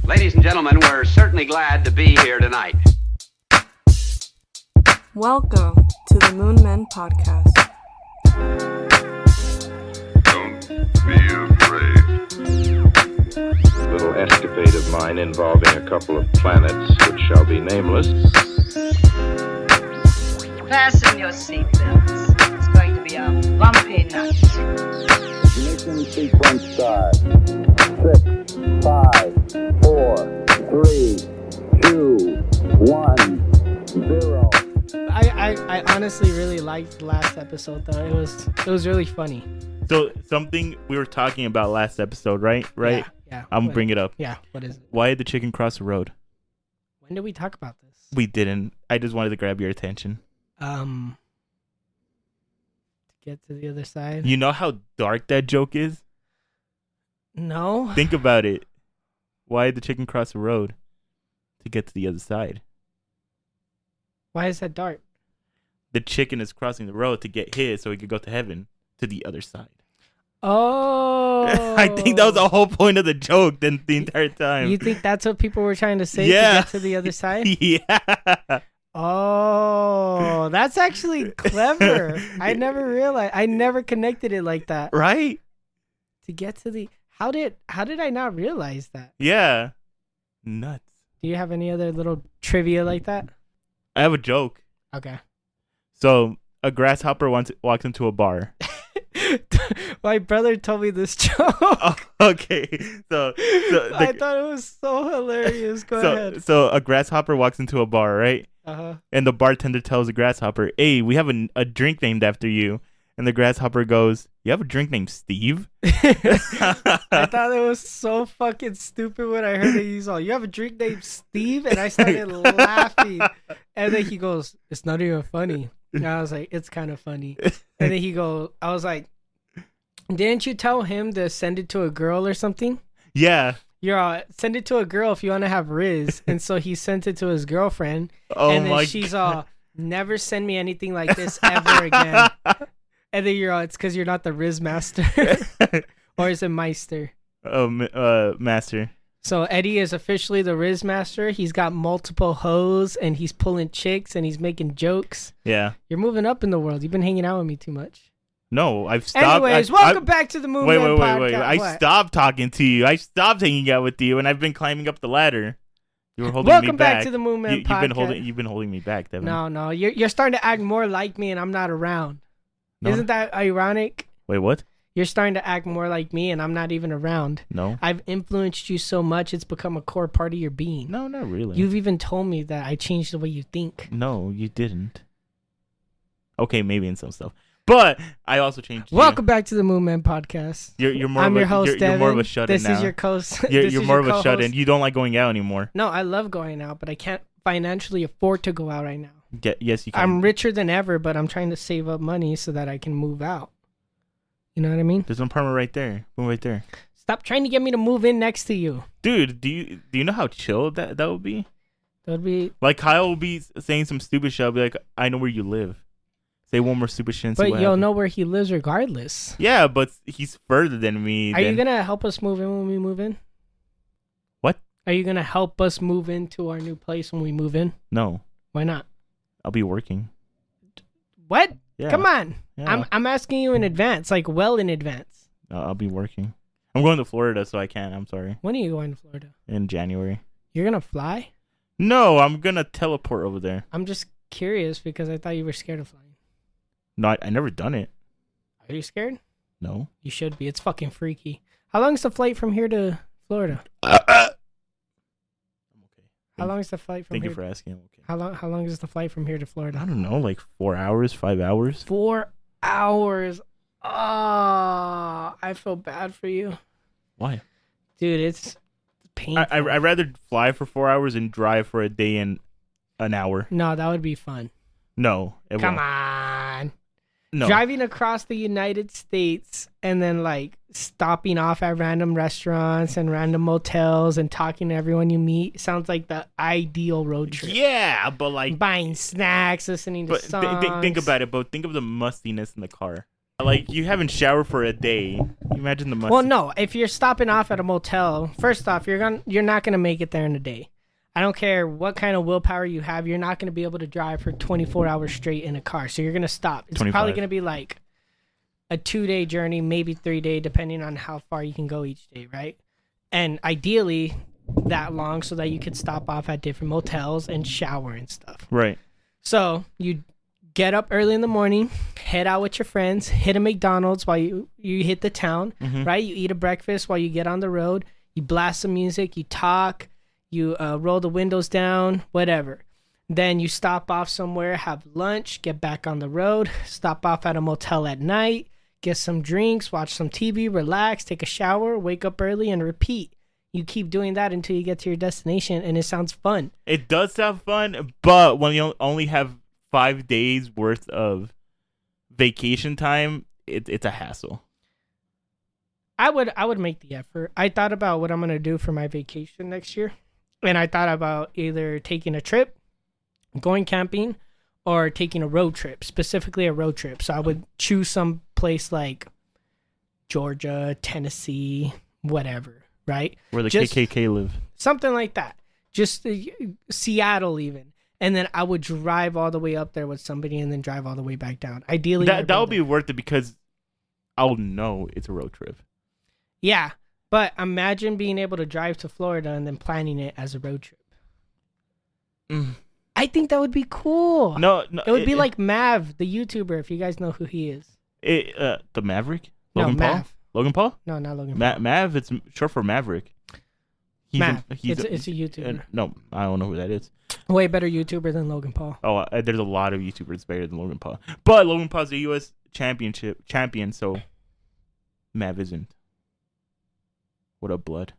Ladies and gentlemen, we're certainly glad to be here tonight. Welcome to the Moon Men Podcast. Don't be afraid. A little escapade of mine involving a couple of planets which shall be nameless. Fasten your seatbelts. It's going to be a bumpy night. Ignition sequence start. 6, 5, 4, 3, 2, 1, 0. I honestly really liked the last episode though. It was really funny. So something we were talking about last episode, right? Yeah. I'm gonna bring it up. Yeah. What is it? Why did the chicken cross the road? When did we talk about this? We didn't. I just wanted to grab your attention. To get to the other side. You know how dark that joke is? No. Think about it. Why did the chicken cross the road? To get to the other side. Why is that dark? The chicken is crossing the road to get his so he could go to heaven to the other side. Oh. I think that was the whole point of the joke the entire time. You think that's what people were trying to say Yeah. to get to the other side? Yeah. Oh, that's actually clever. I never realized. I never connected it like that. Right? To get to the how did I not realize that? Yeah. Nuts. Do you have any other little trivia like that? I have a joke. Okay. So a grasshopper walks into a bar. My brother told me this joke. Oh, okay. So I thought it was so hilarious. Go ahead. So a grasshopper walks into a bar, right? Uh-huh. And the bartender tells the grasshopper, "Hey, we have a drink named after you." And the grasshopper goes, "You have a drink named Steve?" I thought it was so fucking stupid when I heard it. He's all, "You have a drink named Steve?" And I started laughing. And then he goes, "It's not even funny." And I was like, "It's kind of funny." And then I was like, "Didn't you tell him to send it to a girl or something?" Yeah. You're all, "Send it to a girl if you want to have Riz." And so he sent it to his girlfriend. Oh, and then my she's God. all, "Never send me anything like this ever again." And then you're all, "It's because you're not the Riz master." Or is it Meister? Master. So Eddie is officially the Riz master. He's got multiple hoes and he's pulling chicks and he's making jokes. Yeah. You're moving up in the world. You've been hanging out with me too much. No, I've stopped. Anyways, welcome back to the Moon Men Podcast. Wait. I stopped talking to you. I stopped hanging out with you, and I've been climbing up the ladder. You were holding me back. Welcome back to the Moon Men Podcast. You've been holding me back, Devin. No. You're starting to act more like me and I'm not around. No. Isn't that ironic? Wait, what? You're starting to act more like me and I'm not even around. No. I've influenced you so much, it's become a core part of your being. No, not really. You've even told me that I changed the way you think. No, you didn't. Okay, maybe in some stuff. But I also changed. Welcome back to the Moon Men Podcast. You're more. I'm of your host, you're Devin. more of a shut-in This now. is your host. You're more of a shut-in. You don't like going out anymore. No, I love going out, but I can't financially afford to go out right now. Yes, you can. I'm richer than ever, but I'm trying to save up money so that I can move out. You know what I mean? There's an apartment right there. Boom, right there. Stop trying to get me to move in next to you. Dude, do you know how chill that would be? That would be. Like Kyle will be saying some stupid shit. I'll be like, "I know where you live." Say one more stupid shit. But you'll know where he lives regardless. Yeah, but he's further than me. Are you gonna help us move in when we move in? What? Are you gonna help us move into our new place when we move in? No. Why not? I'll be working. What? Yeah. Come on. Yeah. I'm asking you in advance, like well in advance. I'll be working. I'm going to Florida, so I can't. I'm sorry. When are you going to Florida? In January. You're gonna fly? No, I'm gonna teleport over there. I'm just curious because I thought you were scared of flying. No, I never done it. Are you scared? No. You should be. It's fucking freaky. How long is the flight from here to Florida? I'm okay. How long is the flight from Thank here? you for asking. I'm okay. How long is the flight from here to I Florida? don't know, like 4 hours, 5 hours. 4 hours. Oh, I feel bad for you. Why? Dude, it's painful. I'd rather fly for 4 hours and drive for a day and an hour. No, that would be fun. No. It Come won't. on. No. Driving across the United States and then like stopping off at random restaurants and random motels and talking to everyone you meet sounds like the ideal road trip. Yeah, but like Buying snacks, listening to but songs. think about it, but think of the mustiness in the car. Like, you haven't showered for a day. Imagine the must. Well, no. If you're stopping off at a motel, first off, you're not gonna make it there in a day. I don't care what kind of willpower you have. You're not gonna be able to drive for 24 hours straight in a car. So you're gonna stop. It's 25. probably gonna be like a 2-day journey, maybe 3-day, depending on how far you can go each day, right? And ideally, that long so that you could stop off at different motels and shower and stuff. Right. So you get up early in the morning, head out with your friends, hit a McDonald's while you hit the town, right? You eat a breakfast while you get on the road. You blast some music, you talk, you roll the windows down, whatever. Then you stop off somewhere, have lunch, get back on the road, stop off at a motel at night, get some drinks, watch some TV, relax, take a shower, wake up early, and repeat. You keep doing that until you get to your destination, and it sounds fun. It does sound fun, but when you only have 5 days worth of vacation time, it's a hassle. I would make the effort. I thought about what I'm gonna do for my vacation next year, and I thought about either taking a trip, going camping, or taking a road trip, specifically a road trip. So I would choose some place like Georgia, Tennessee, whatever, right? Where the Just KKK live. something like that. Just Seattle even. And then I would drive all the way up there with somebody and then drive all the way back down. Ideally, That would be worth it because I'll know it's a road trip. yeah. But imagine being able to drive to Florida and then planning it as a road trip. I think that would be cool. No, It would be like Mav, the YouTuber, if you guys know who he is. The Maverick? No, Logan Paul? Mav. Logan Paul? No, not Logan Paul. Mav, it's short for Maverick. Mav. It's a YouTuber. No, I don't know who that is. Way better YouTuber than Logan Paul. Oh, there's a lot of YouTubers better than Logan Paul. But Logan Paul's a U.S. champion, so Mav isn't. What up, blood?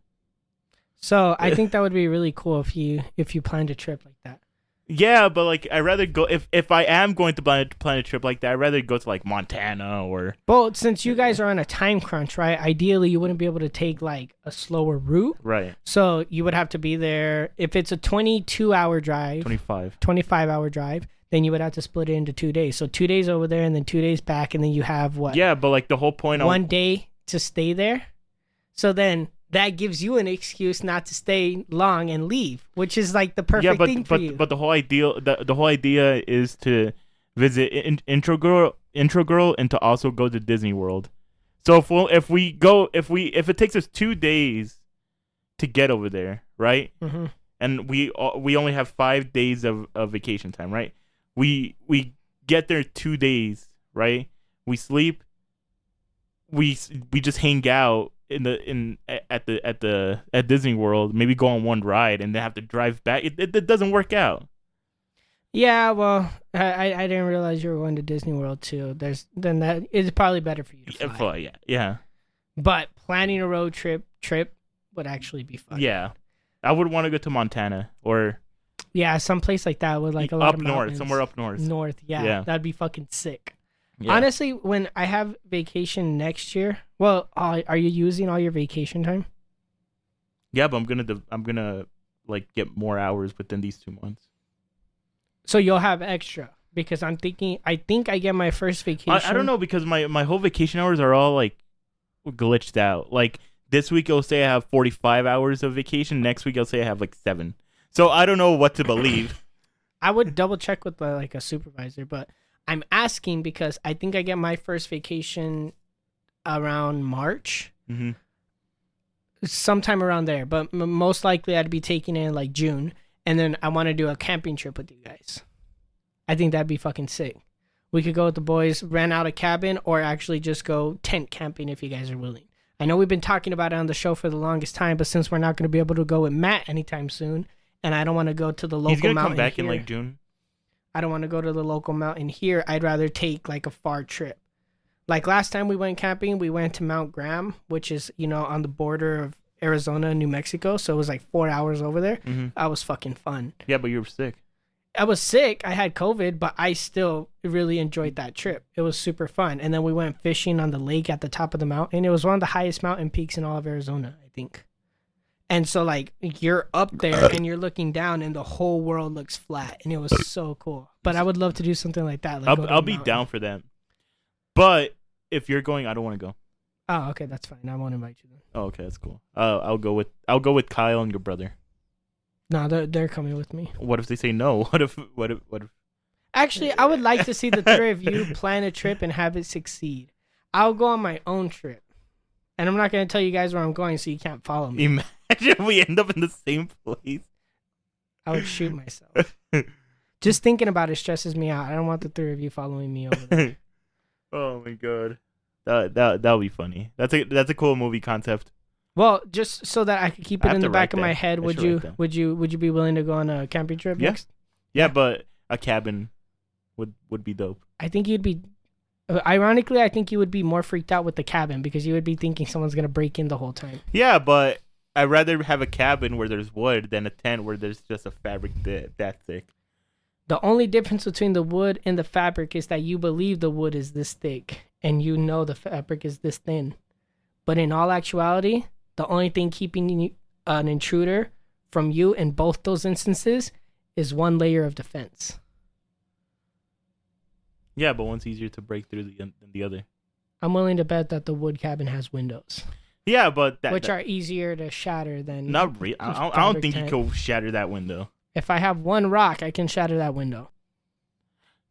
So I think that would be really cool if you planned a trip like that. Yeah, but like I'd rather go if I am going to plan a trip like that, I'd rather go to like Montana or. Well, since you guys are on a time crunch, right? Ideally, you wouldn't be able to take like a slower route. Right. So you would have to be there. If it's a 22-hour drive, 25-hour drive, then you would have to split it into 2 days. So 2 days over there and then 2 days back, and then you have what? Yeah, but like the whole point. 1 day to stay there. So then that gives you an excuse not to stay long and leave, which is like the perfect thing for you. But the whole idea is to visit Intro Girl and to also go to Disney World. So if it takes us 2 days to get over there, right? Mm-hmm. And we only have 5 days of vacation time, right? We get there 2 days, right? We sleep. We just hang out at Disney World, maybe go on one ride and then have to drive back. It doesn't work out. Yeah, well, I didn't realize you were going to Disney World too. Then that is probably better for you to fly. Yeah. But planning a road trip would actually be fun. Yeah, I would want to go to Montana or some place like that with like a lot of mountains. Somewhere up north. Yeah, that'd be fucking sick. Yeah. Honestly, when I have vacation next year, well, are you using all your vacation time? Yeah, but I'm gonna like get more hours within these 2 months. So you'll have extra because I think I get my first vacation. I don't know because my whole vacation hours are all like glitched out. Like this week it'll say I have 45 hours of vacation. Next week it'll say I have like 7. So I don't know what to believe. I would double check with like a supervisor, but I'm asking because I think I get my first vacation around March, sometime around there. But most likely I'd be taking it in like June, and then I want to do a camping trip with you guys. I think that'd be fucking sick. We could go with the boys, rent out a cabin, or actually just go tent camping if you guys are willing. I know we've been talking about it on the show for the longest time, but since we're not going to be able to go with Matt anytime soon, and I don't want to go to the local mountain. He's gonna come back here in like June. I don't want to go to the local mountain here. I'd rather take like a far trip. Like last time we went camping, we went to Mount Graham, which is, on the border of Arizona and New Mexico. So it was like 4 hours over there. Mm-hmm. That was fucking fun. Yeah, but you were sick. I was sick. I had COVID, but I still really enjoyed that trip. It was super fun. And then we went fishing on the lake at the top of the mountain. It was one of the highest mountain peaks in all of Arizona, I think. And so, like, you're up there and you're looking down and the whole world looks flat. And it was so cool. But I would love to do something like that. Like I'll be down for that. But if you're going, I don't want to go. Oh, okay, that's fine. I won't invite you then. Oh, okay, that's cool. I'll go with Kyle and your brother. No, they're coming with me. What if they say no? What if? Actually, I would like to see the three of you plan a trip and have it succeed. I'll go on my own trip. And I'm not going to tell you guys where I'm going so you can't follow me. Imagine we end up in the same place. I would shoot myself. Just thinking about it stresses me out. I don't want the three of you following me over there. Oh my god. That'll be funny. That's a cool movie concept. Well, just so that I could keep it in the back of my head, would you be willing to go on a camping trip next? Yeah, but a cabin would be dope. I think you'd be ironically, I think you would be more freaked out with the cabin because you would be thinking someone's going to break in the whole time. Yeah, but I'd rather have a cabin where there's wood than a tent where there's just a fabric that thick. The only difference between the wood and the fabric is that you believe the wood is this thick and you know the fabric is this thin. But in all actuality, the only thing keeping an intruder from you in both those instances is one layer of defense. Yeah, but one's easier to break through than the other. I'm willing to bet that the wood cabin has windows. Yeah, but which are easier to shatter than... Not really. I don't think you can shatter that window. If I have one rock, I can shatter that window.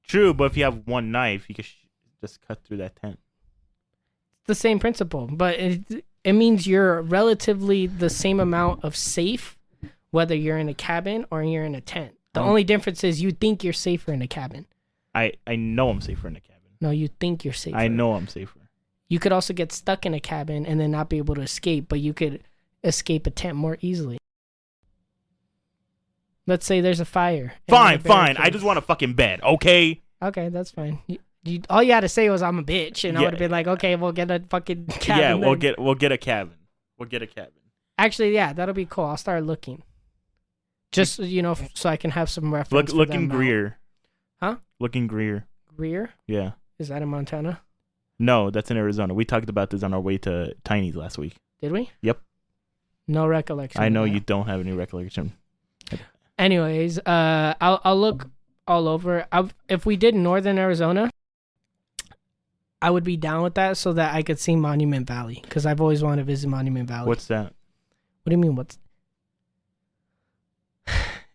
True, but if you have one knife, you can just cut through that tent. It's the same principle, but it means you're relatively the same amount of safe, whether you're in a cabin or you're in a tent. The only difference is you think you're safer in a cabin. I know I'm safer in a cabin. No, you think you're safer. I know I'm safer. You could also get stuck in a cabin and then not be able to escape, but you could escape a tent more easily. Let's say there's a fire. Fine. I just want a fucking bed, okay? Okay, that's fine. All you had to say was I'm a bitch, and I would have been like, okay, we'll get a fucking cabin. Yeah, we'll then. get a cabin. We'll get a cabin. Actually, yeah, that'll be cool. I'll start looking. Just, so I can have some reference. Looking Greer. Huh? Looking Greer. Greer? Yeah. Is that in Montana? No, that's in Arizona. We talked about this on our way to Tiny's last week. Did we? Yep. No recollection. I know you don't have any recollection. Anyways, I'll look all over. If we did Northern Arizona, I would be down with that so that I could see Monument Valley because I've always wanted to visit Monument Valley. What's that? What do you mean?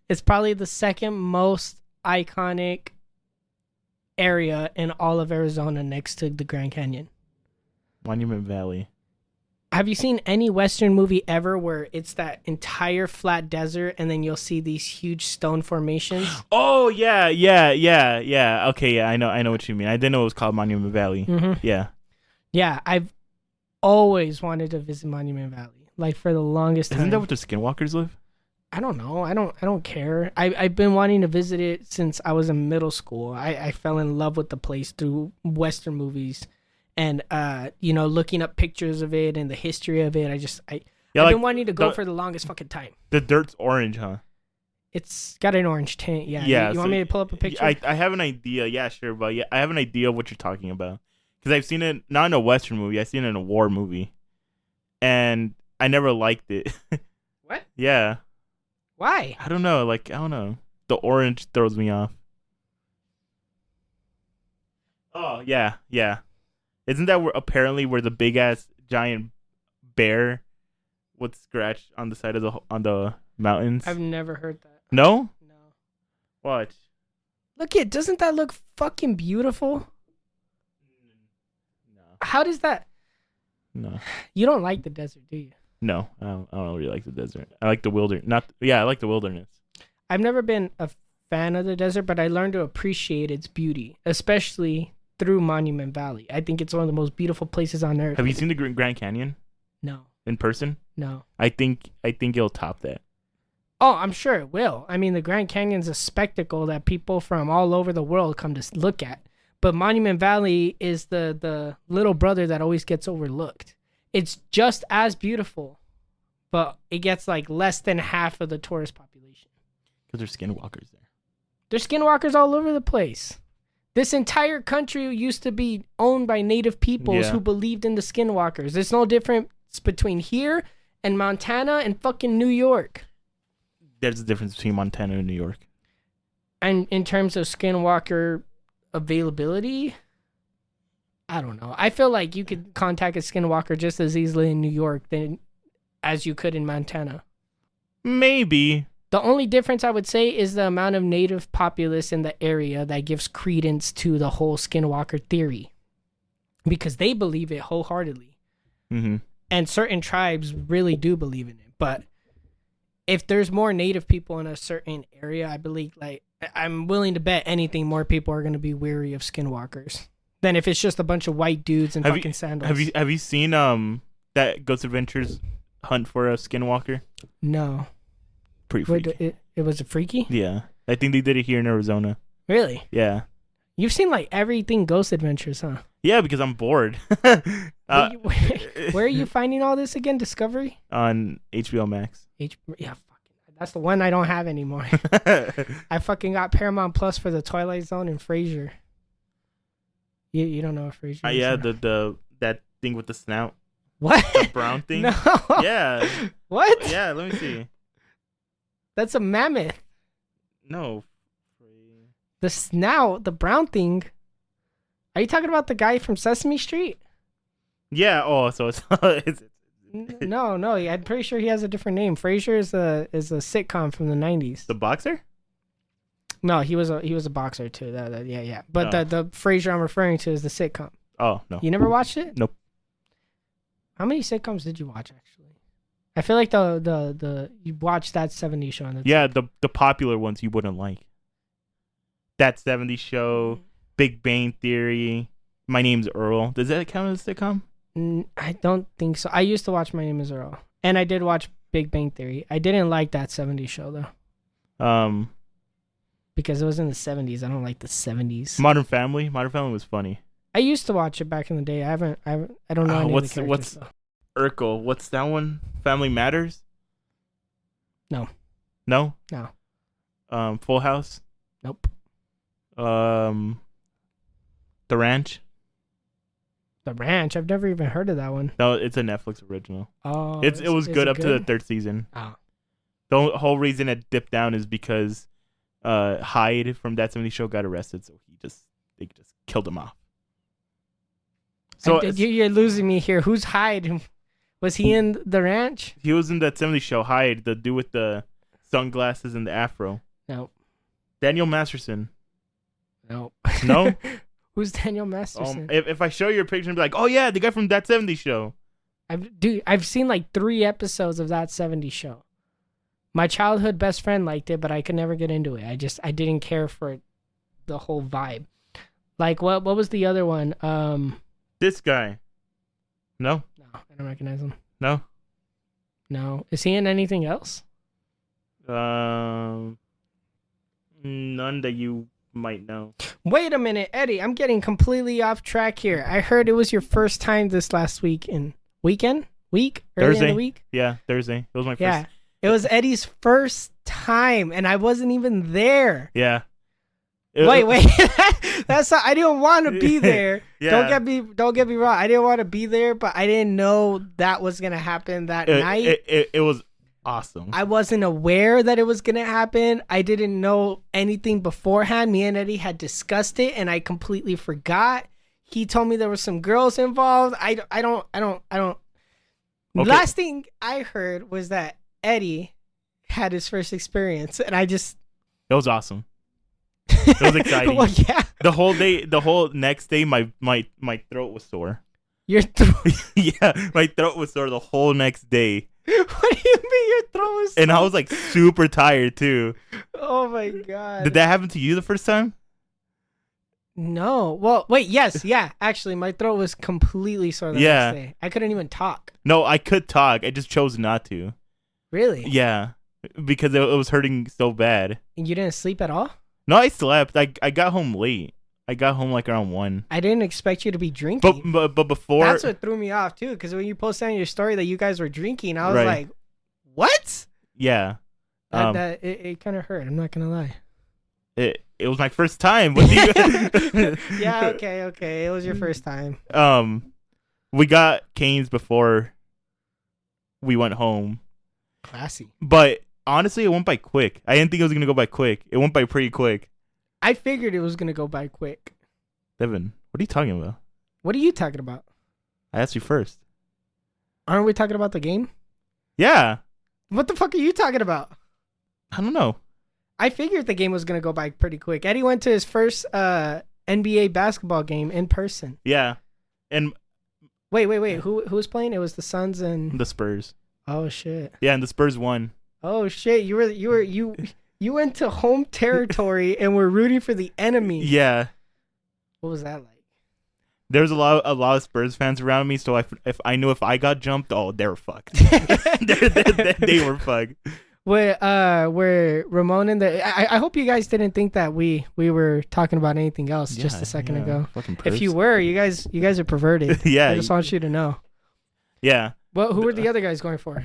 It's probably the second most iconic area in all of Arizona next to the Grand Canyon. Monument Valley. Have you seen any Western movie ever where it's that entire flat desert and then you'll see these huge stone formations? Oh, yeah. Okay, yeah, I know what you mean. I didn't know it was called Monument Valley. Mm-hmm. Yeah. Yeah, I've always wanted to visit Monument Valley, like for the longest time. Isn't that where the skinwalkers live? I don't know. I don't care. I've been wanting to visit it since I was in middle school. I fell in love with the place through Western movies. And, looking up pictures of it and the history of it, I've been wanting to go for the longest fucking time. The dirt's orange, huh? It's got an orange tint, yeah. Yeah. You want me to pull up a picture? I have an idea, yeah, sure, but yeah, I have an idea of what you're talking about. Because I've seen it, not in a Western movie, I've seen it in a war movie. And I never liked it. What? Yeah. Why? I don't know. The orange throws me off. Oh, yeah. Isn't that where the big ass giant bear would scratch on the side of on the mountains? I've never heard that. No? No. What? Doesn't that look fucking beautiful? No. How does that? No. You don't like the desert, do you? No, I don't really like the desert. I like the wilderness. I like the wilderness. I've never been a fan of the desert, but I learned to appreciate its beauty, especially through Monument Valley. I think it's one of the most beautiful places on earth. Have you seen the Grand Canyon? No. In person? No. I think it'll top that. Oh, I'm sure it will. I mean, the Grand Canyon's a spectacle that people from all over the world come to look at. But Monument Valley is the little brother that always gets overlooked. It's just as beautiful, but it gets like less than half of the tourist population. Because there's skinwalkers there. There's skinwalkers all over the place. This entire country used to be owned by native peoples who believed in the skinwalkers. There's no difference between here and Montana and fucking New York. There's a difference between Montana and New York. And in terms of skinwalker availability, I don't know. I feel like you could contact a skinwalker just as easily in New York as you could in Montana. Maybe. The only difference I would say is the amount of native populace in the area that gives credence to the whole skinwalker theory. Because they believe it wholeheartedly. Mm-hmm. And certain tribes really do believe in it. But if there's more native people in a certain area, I believe, like, I'm willing to bet anything more people are going to be weary of skinwalkers than if it's just a bunch of white dudes in fucking sandals. Have you seen that Ghost Adventures hunt for a skinwalker? No. Pretty freaky. It was a freaky? Yeah. I think they did it here in Arizona. Really? Yeah. You've seen like everything Ghost Adventures, huh? Yeah, because I'm bored. Where are you finding all this again? Discovery? On HBO Max. Yeah, fucking. That's the one I don't have anymore. I fucking got Paramount Plus for the Twilight Zone and Frasier. You don't know what Frasier is? Yeah, that thing with the snout. What? The brown thing? No. Yeah. What? Yeah, let me see. That's a mammoth. No. The snout, the brown thing. Are you talking about the guy from Sesame Street? Yeah. Oh, so it's No. I'm pretty sure he has a different name. Frasier is a sitcom from the 90s. the boxer? No, he was a boxer too. Yeah. But Oh. the Frasier I'm referring to is the sitcom. Oh, no. You never watched it? Nope. How many sitcoms did you watch actually? I feel like the you watched that 70s show. Yeah, the popular ones you wouldn't like. That 70s Show, Big Bang Theory, My Name's Earl. Does that count as a sitcom? I don't think so. I used to watch My Name Is Earl, and I did watch Big Bang Theory. I didn't like that 70s show though. Because it was in the 70s. I don't like the 70s. Modern Family. Modern Family was funny. I used to watch it back in the day. I don't know any of the characters, though. Urkel? What's that one? Family Matters? No. No? No. Full House? Nope. The Ranch? The Ranch. I've never even heard of that one. No, it's a Netflix original. Oh. It was is good it up to the third season. Oh. The whole reason it dipped down is because Hyde from That 70s Show got arrested, so they just killed him off. So You're losing me here. Who's Hyde? Was he in The Ranch? he was in That 70s Show. Hyde, the dude with the sunglasses and the afro. No. Daniel Masterson. No. No? Who's Daniel Masterson? If I show you a picture and be like, oh yeah, the guy from That 70s Show. I've seen like 3 episodes of That 70s Show. My childhood best friend liked it, but I could never get into it. I didn't care for the whole vibe. Like what was the other one? This guy. No? No, I don't recognize him. No? No. Is he in anything else? None that you might know. Wait a minute, Eddie. I'm getting completely off track here. I heard it was your first time this last week in week? Early Thursday. in the week? Yeah, Thursday. It was my first. Yeah. It was Eddie's first time, and I wasn't even there. Yeah. Wait. That's I didn't want to be there. Yeah. Don't get me wrong. I didn't want to be there, but I didn't know that was gonna happen that night. It was awesome. I wasn't aware that it was gonna happen. I didn't know anything beforehand. Me and Eddie had discussed it, and I completely forgot. He told me there were some girls involved. I don't. Okay. Last thing I heard was that Eddie had his first experience, and It was awesome. It was exciting. Well, yeah. The whole next day, my throat was sore. Your throat. Yeah, my throat was sore the whole next day. What do you mean your throat was? And I was like super tired too. Oh my god. Did that happen to you the first time? No. Well, wait. Yes. Yeah. Actually, my throat was completely sore the next day. I couldn't even talk. No, I could talk. I just chose not to. Really? Yeah, because it was hurting so bad. And you didn't sleep at all? No, I slept. I got home late. I got home like around 1. I didn't expect you to be drinking. But before. That's what threw me off too. Because when you posted on your story that you guys were drinking, I was Right. like, "What?" Yeah. It kind of hurt. I'm not gonna lie. It was my first time. What do you? Yeah. Okay. It was your first time. We got Cane's before we went home. Classy. But honestly, it went by quick. I didn't think it was gonna go by quick. It went by pretty quick. I figured it was gonna go by quick. Devin, what are you talking about? What are you talking about? I asked you first. Aren't we talking about the game? Yeah. What the fuck are you talking about? I don't know. I figured the game was going to go by pretty quick. Eddie went to his first NBA basketball game in person. Yeah. And Wait. Who was playing? It was the Suns and the Spurs. Oh shit. Yeah, and the Spurs won. Oh shit. You went to home territory and were rooting for the enemy. Yeah. What was that like? There was a lot of Spurs fans around me, so if I knew if I got jumped, oh, they were fucked. they were fucked. Where Ramon and I hope you guys didn't think that we were talking about anything else just a second ago. If you were, you guys are perverted. Yeah. I just want you to know. Yeah. Well, who were the other guys going for?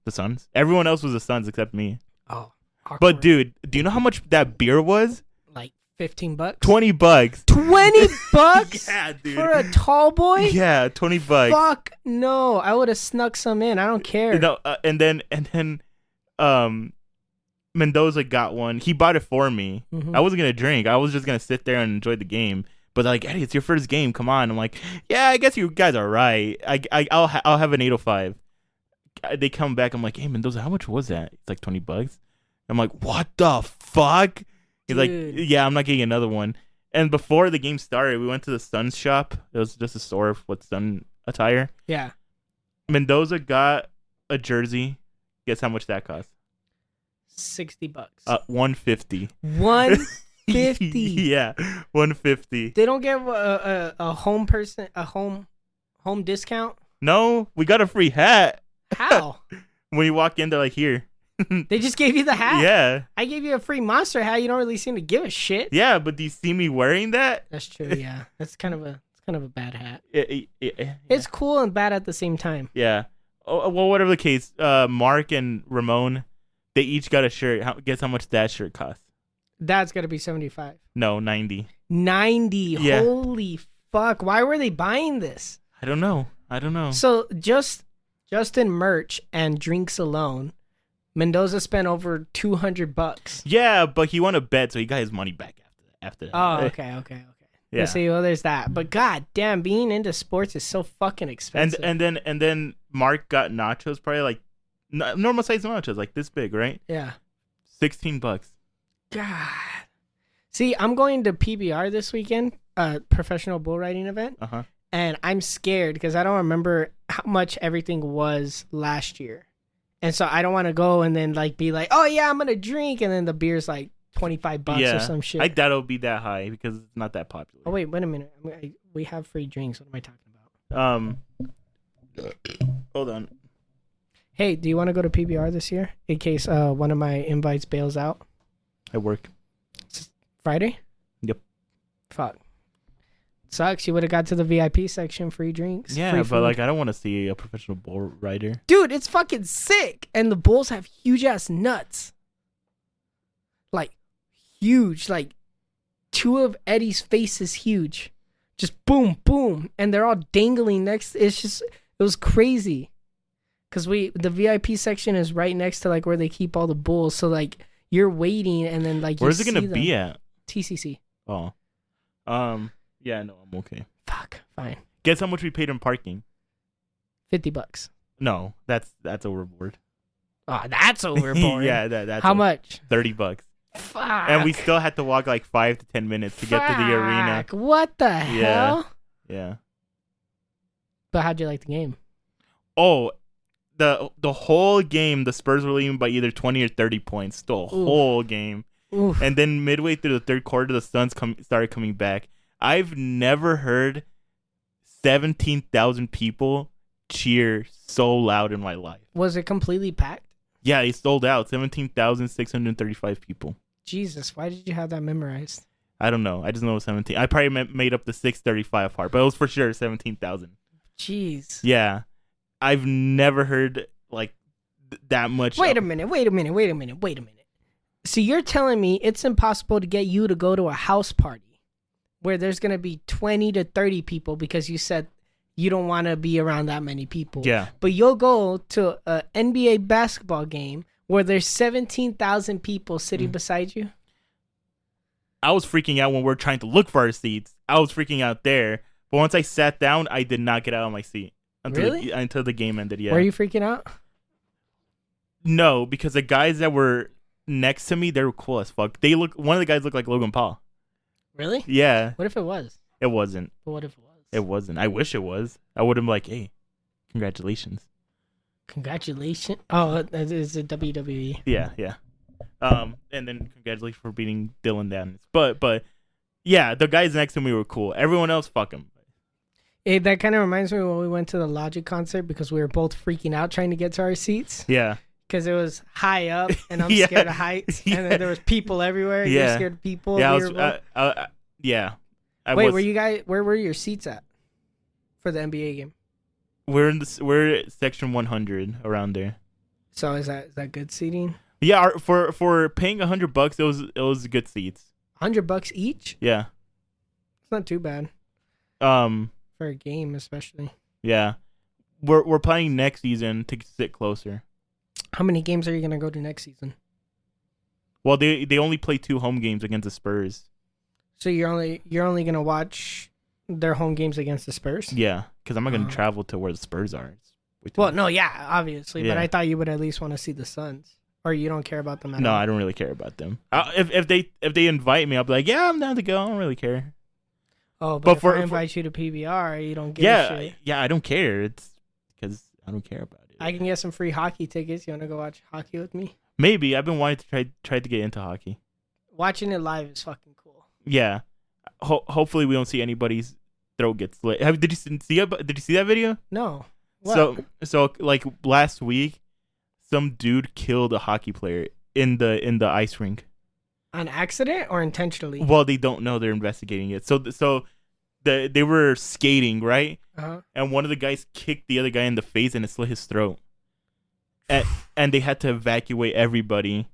The Suns. Everyone else was the Suns except me. Oh. Awkward. But dude, do you know how much that beer was? Like $15. $20. $20 Yeah, dude. for a tall boy? Yeah, $20. Fuck no! I would have snuck some in. I don't care. You know, and then Mendoza got one. He bought it for me. Mm-hmm. I wasn't gonna drink. I was just gonna sit there and enjoy the game. But they're like, Eddie, it's your first game. Come on. I'm like, yeah, I guess you guys are right. I'll have an 805. They come back. I'm like, hey, Mendoza, how much was that? It's like $20. I'm like, what the fuck? He's like, yeah, I'm not getting another one. And before the game started, we went to the Suns shop. It was just a store with Sun attire. Yeah. Mendoza got a jersey. Guess how much that cost? $60. $150. $150. Yeah, $150. They don't give a home discount. No, we got a free hat. How? When you walk in, they're like, here. They just gave you the hat. Yeah. I gave you a free Monster hat. You don't really seem to give a shit. Yeah, but do you see me wearing that? That's true. Yeah, that's kind of a bad hat. Yeah. It's cool and bad at the same time. Yeah. Oh, well, whatever the case, Mark and Ramon, they each got a shirt. Guess how much that shirt costs? That's got to be $75. No, $90. $90. Yeah. Holy fuck! Why were they buying this? I don't know. So just in merch and drinks alone, Mendoza spent over $200. Yeah, but he won a bet, so he got his money back after that. Oh, okay. Yeah. See, well, there's that. But god damn, being into sports is so fucking expensive. And then Mark got nachos, probably like normal size nachos, like this big, right? Yeah. $16. God. See, I'm going to PBR this weekend, professional bull riding event. Uh-huh. And I'm scared because I don't remember how much everything was last year. And so I don't want to go and then like be like, oh yeah, I'm going to drink. And then the beer's like $25 or some shit. I doubt it'll be that high because it's not that popular. Oh, wait a minute. We have free drinks. What am I talking about? Hold on. Hey, do you want to go to PBR this year in case one of my invites bails out? I work. Friday? Yep. Fuck. Sucks. You would have got to the VIP section, free drinks. Yeah, free but food. like I don't want to see a professional bull rider. Dude, it's fucking sick. And the bulls have huge ass nuts. Like huge. Like two of Eddie's faces huge. Just boom, boom. And they're all dangling next. It was crazy. Cause the VIP section is right next to like where they keep all the bulls. So like you're waiting and then like where's it gonna be at? TCC. Oh. Yeah, no, I'm okay. Fuck. Fine. Guess how much we paid in parking? $50. No, that's overboard. Oh, that's overboard. Yeah, that's how much? $30. Fuck. And we still had to walk like 5 to 10 minutes to get to the arena. What the hell? Yeah. But how'd you like the game? Oh, the whole game, the Spurs were leading by either 20 or 30 points. The whole game. Oof. And then midway through the third quarter, the Suns started coming back. I've never heard 17,000 people cheer so loud in my life. Was it completely packed? Yeah, they sold out. 17,635 people. Jesus, why did you have that memorized? I don't know. I just know it was 17. I probably made up the 635 part, but it was for sure 17,000. Jeez. Yeah. I've never heard like that much. Wait a minute. So you're telling me it's impossible to get you to go to a house party where there's going to be 20 to 30 people because you said you don't want to be around that many people. Yeah. But you'll go to an NBA basketball game where there's 17,000 people sitting beside you? I was freaking out when we're trying to look for our seats. I was freaking out there. But once I sat down, I did not get out of my seat until the game ended. Yeah. Were you freaking out? No, because the guys that were next to me, they were cool as fuck. One of the guys looked like Logan Paul. Really? Yeah. What if it was? It wasn't. But what if it was? It wasn't. I wish it was. I would have been like, hey, congratulations. Congratulations. Oh, it's a WWE. Yeah. And then congratulations for beating Dylan Danis. But yeah, the guys next to me were cool. Everyone else, fuck them. That kind of reminds me when we went to the Logic concert because we were both freaking out trying to get to our seats. Yeah. Because it was high up and I'm Yeah. scared of heights. And then there was people everywhere. Yeah. You're scared of people. Yeah. Wait, where were your seats at for the NBA game? We're at section 100 around there. So is that good seating? Yeah, for paying $100, it was good seats. $100 each? Yeah. It's not too bad for a game, especially. Yeah. We're playing next season to sit closer. How many games are you gonna go to next season? Well, they only play 2 home games against the Spurs. So you're only gonna watch their home games against the Spurs? Yeah, because I'm not gonna travel to where the Spurs are. Well, no, yeah, obviously, Yeah. but I thought you would at least want to see the Suns, or you don't care about them at No, all. I don't really care about them. If they invite me, I'll be like, yeah, I'm down to go. I don't really care. Oh, but if for- I invite you to PBR, you don't give a Yeah, shit. yeah, I don't care. It's because I don't care about it. I can get some free hockey tickets. You want to go watch hockey with me? Maybe I've been wanting to try to get into hockey. Watching it live is fucking cool. Yeah, hopefully we don't see anybody's throat get slit. Did you see that video? No. What? So like last week, some dude killed a hockey player in the ice rink. On accident or intentionally? Well, they don't know. They're investigating it. So they were skating, right? Uh-huh. And one of the guys kicked the other guy in the face and it slit his throat. And they had to evacuate everybody.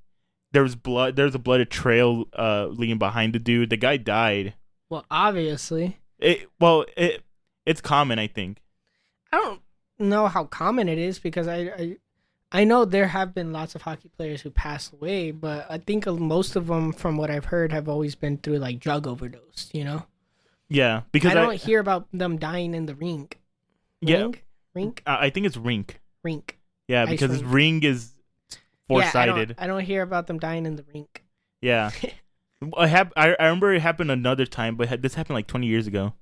There was blood. There was a blooded trail leading behind the dude. The guy died. Well, obviously. It's common, I think. I don't know how common it is because I know there have been lots of hockey players who passed away, but I think most of them, from what I've heard, have always been through like drug overdose. You know? Yeah, because I don't hear about them dying in the rink. Rink? I think it's rink. Rink. Yeah, Ice because rink. his ring is four-sided. Yeah, I don't hear about them dying in the rink. Yeah. I remember it happened another time, but this happened like 20 years ago.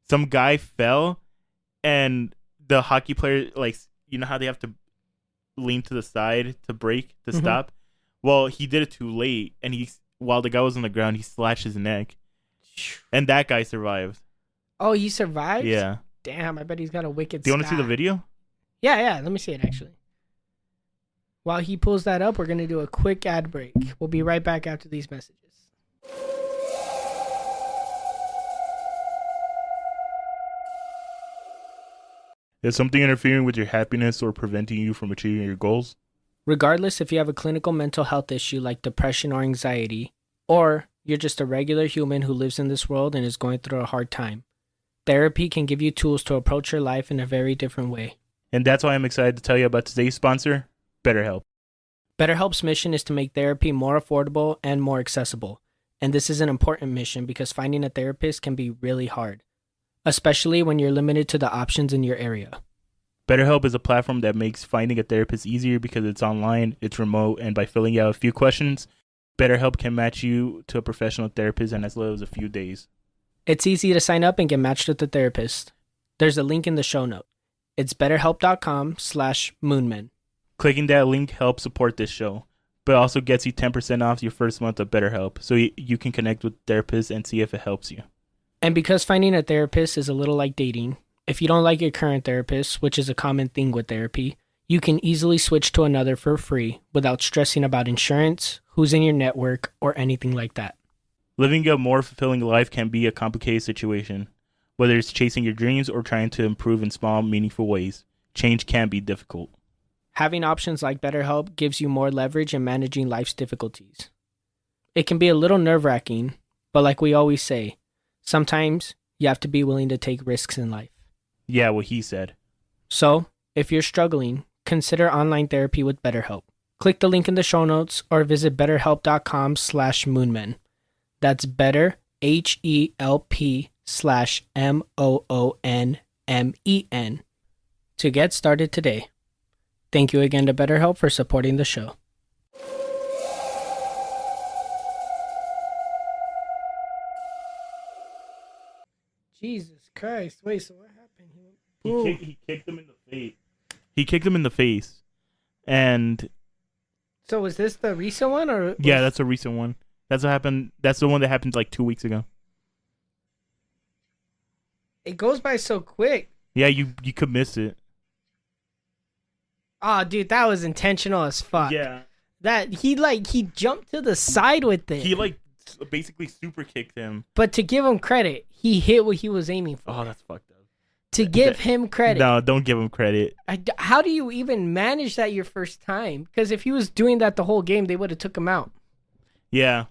Some guy fell, and the hockey player, like, you know how they have to lean to the side to brake, to stop? Well, he did it too late, and while the guy was on the ground, he slashed his neck. And that guy survived. Oh, he survived? Yeah. Damn, I bet he's got a wicked Do you want to see the video? Yeah, let me see it actually. While he pulls that up, we're going to do a quick ad break. We'll be right back after these messages. Is something interfering with your happiness or preventing you from achieving your goals? Regardless if you have a clinical mental health issue like depression or anxiety, or you're just a regular human who lives in this world and is going through a hard time, therapy can give you tools to approach your life in a very different way. And that's why I'm excited to tell you about today's sponsor, BetterHelp. BetterHelp's mission is to make therapy more affordable and more accessible. And this is an important mission because finding a therapist can be really hard, especially when you're limited to the options in your area. BetterHelp is a platform that makes finding a therapist easier because it's online, it's remote, and by filling out a few questions, BetterHelp can match you to a professional therapist in as little as a few days. It's easy to sign up and get matched with a therapist. There's a link in the show note. It's betterhelp.com/moonmen. Clicking that link helps support this show, but also gets you 10% off your first month of BetterHelp, so you can connect with therapists and see if it helps you. And because finding a therapist is a little like dating, if you don't like your current therapist, which is a common thing with therapy, you can easily switch to another for free without stressing about insurance, who's in your network, or anything like that. Living a more fulfilling life can be a complicated situation. Whether it's chasing your dreams or trying to improve in small, meaningful ways, change can be difficult. Having options like BetterHelp gives you more leverage in managing life's difficulties. It can be a little nerve-wracking, but like we always say, sometimes you have to be willing to take risks in life. Yeah, what he said. So, if you're struggling, consider online therapy with BetterHelp. Click the link in the show notes or visit betterhelp.com/moonmen. That's better, to get started today. Thank you again to BetterHelp for supporting the show. Jesus Christ. Wait, so what happened? He kicked him in the face. He kicked him in the face. And so was this the recent one or yeah, that's a recent one. That's what happened. That's the one that happened like 2 weeks ago. It goes by so quick. Yeah, you could miss it. Oh, dude, that was intentional as fuck. Yeah. That he jumped to the side with it. He basically super kicked him. But to give him credit, he hit what he was aiming for. Oh, that's fucked up. To give him credit. No, don't give him credit. How do you even manage that your first time? Because if he was doing that the whole game, they would have took him out. Yeah.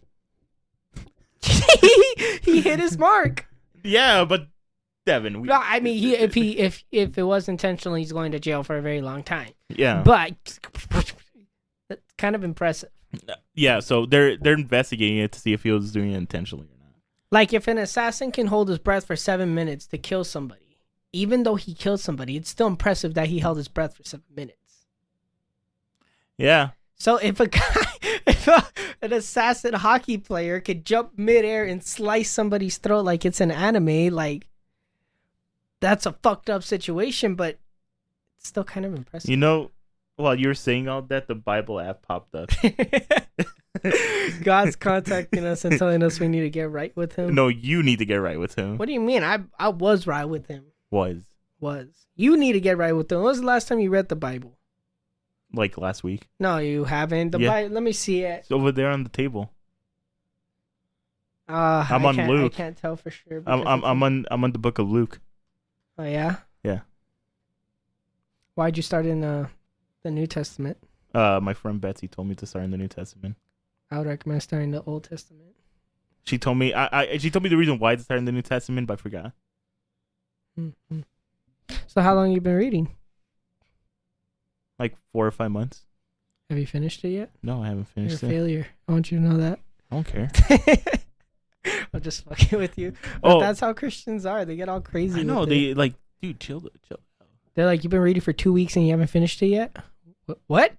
He hit his mark. Yeah, but Devin. No, I mean, if it was intentional, he's going to jail for a very long time. Yeah. But that's kind of impressive. Yeah, so they're investigating it to see if he was doing it intentionally or not. Like if an assassin can hold his breath for 7 minutes to kill somebody, even though he killed somebody, it's still impressive that he held his breath for 7 minutes. Yeah. So if an assassin hockey player could jump midair and slice somebody's throat like it's an anime, like that's a fucked up situation, but it's still kind of impressive. You know, while you were saying all that, the Bible app popped up. God's contacting us and telling us we need to get right with him. No, you need to get right with him. What do you mean? I was right with him. Was. You need to get right with him. When was the last time you read the Bible? Like last week. No, you haven't. Let me see it. It's over there on the table. I'm on Luke. I can't tell for sure. I'm on the book of Luke. Oh yeah? Yeah. Why'd you start in the New Testament? My friend Betsy told me to start in the New Testament. I would recommend starting the Old Testament. She told me she told me the reason why to start in the New Testament, but I forgot. Mm-hmm. So how long you been reading? Like 4 or 5 months. Have you finished it yet? No, I haven't finished You're a failure. I want you to know that. I don't care. I'm just fucking with you. But that's how Christians are. They get all crazy. I know. They like, dude, chill. They're like, you've been reading for 2 weeks and you haven't finished it yet? What?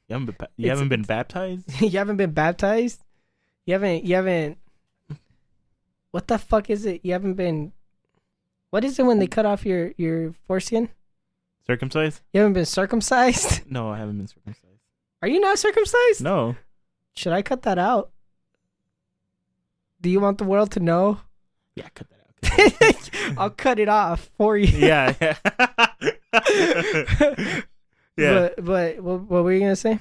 You haven't been baptized? You haven't been baptized? You haven't. What the fuck is it? You haven't been. What is it when they cut off your foreskin? Circumcised? You haven't been circumcised? No, I haven't been circumcised. Are you not circumcised? No. Should I cut that out? Do you want the world to know? Yeah, cut that out. I'll cut it off for you. Yeah. Yeah. But what were you gonna say?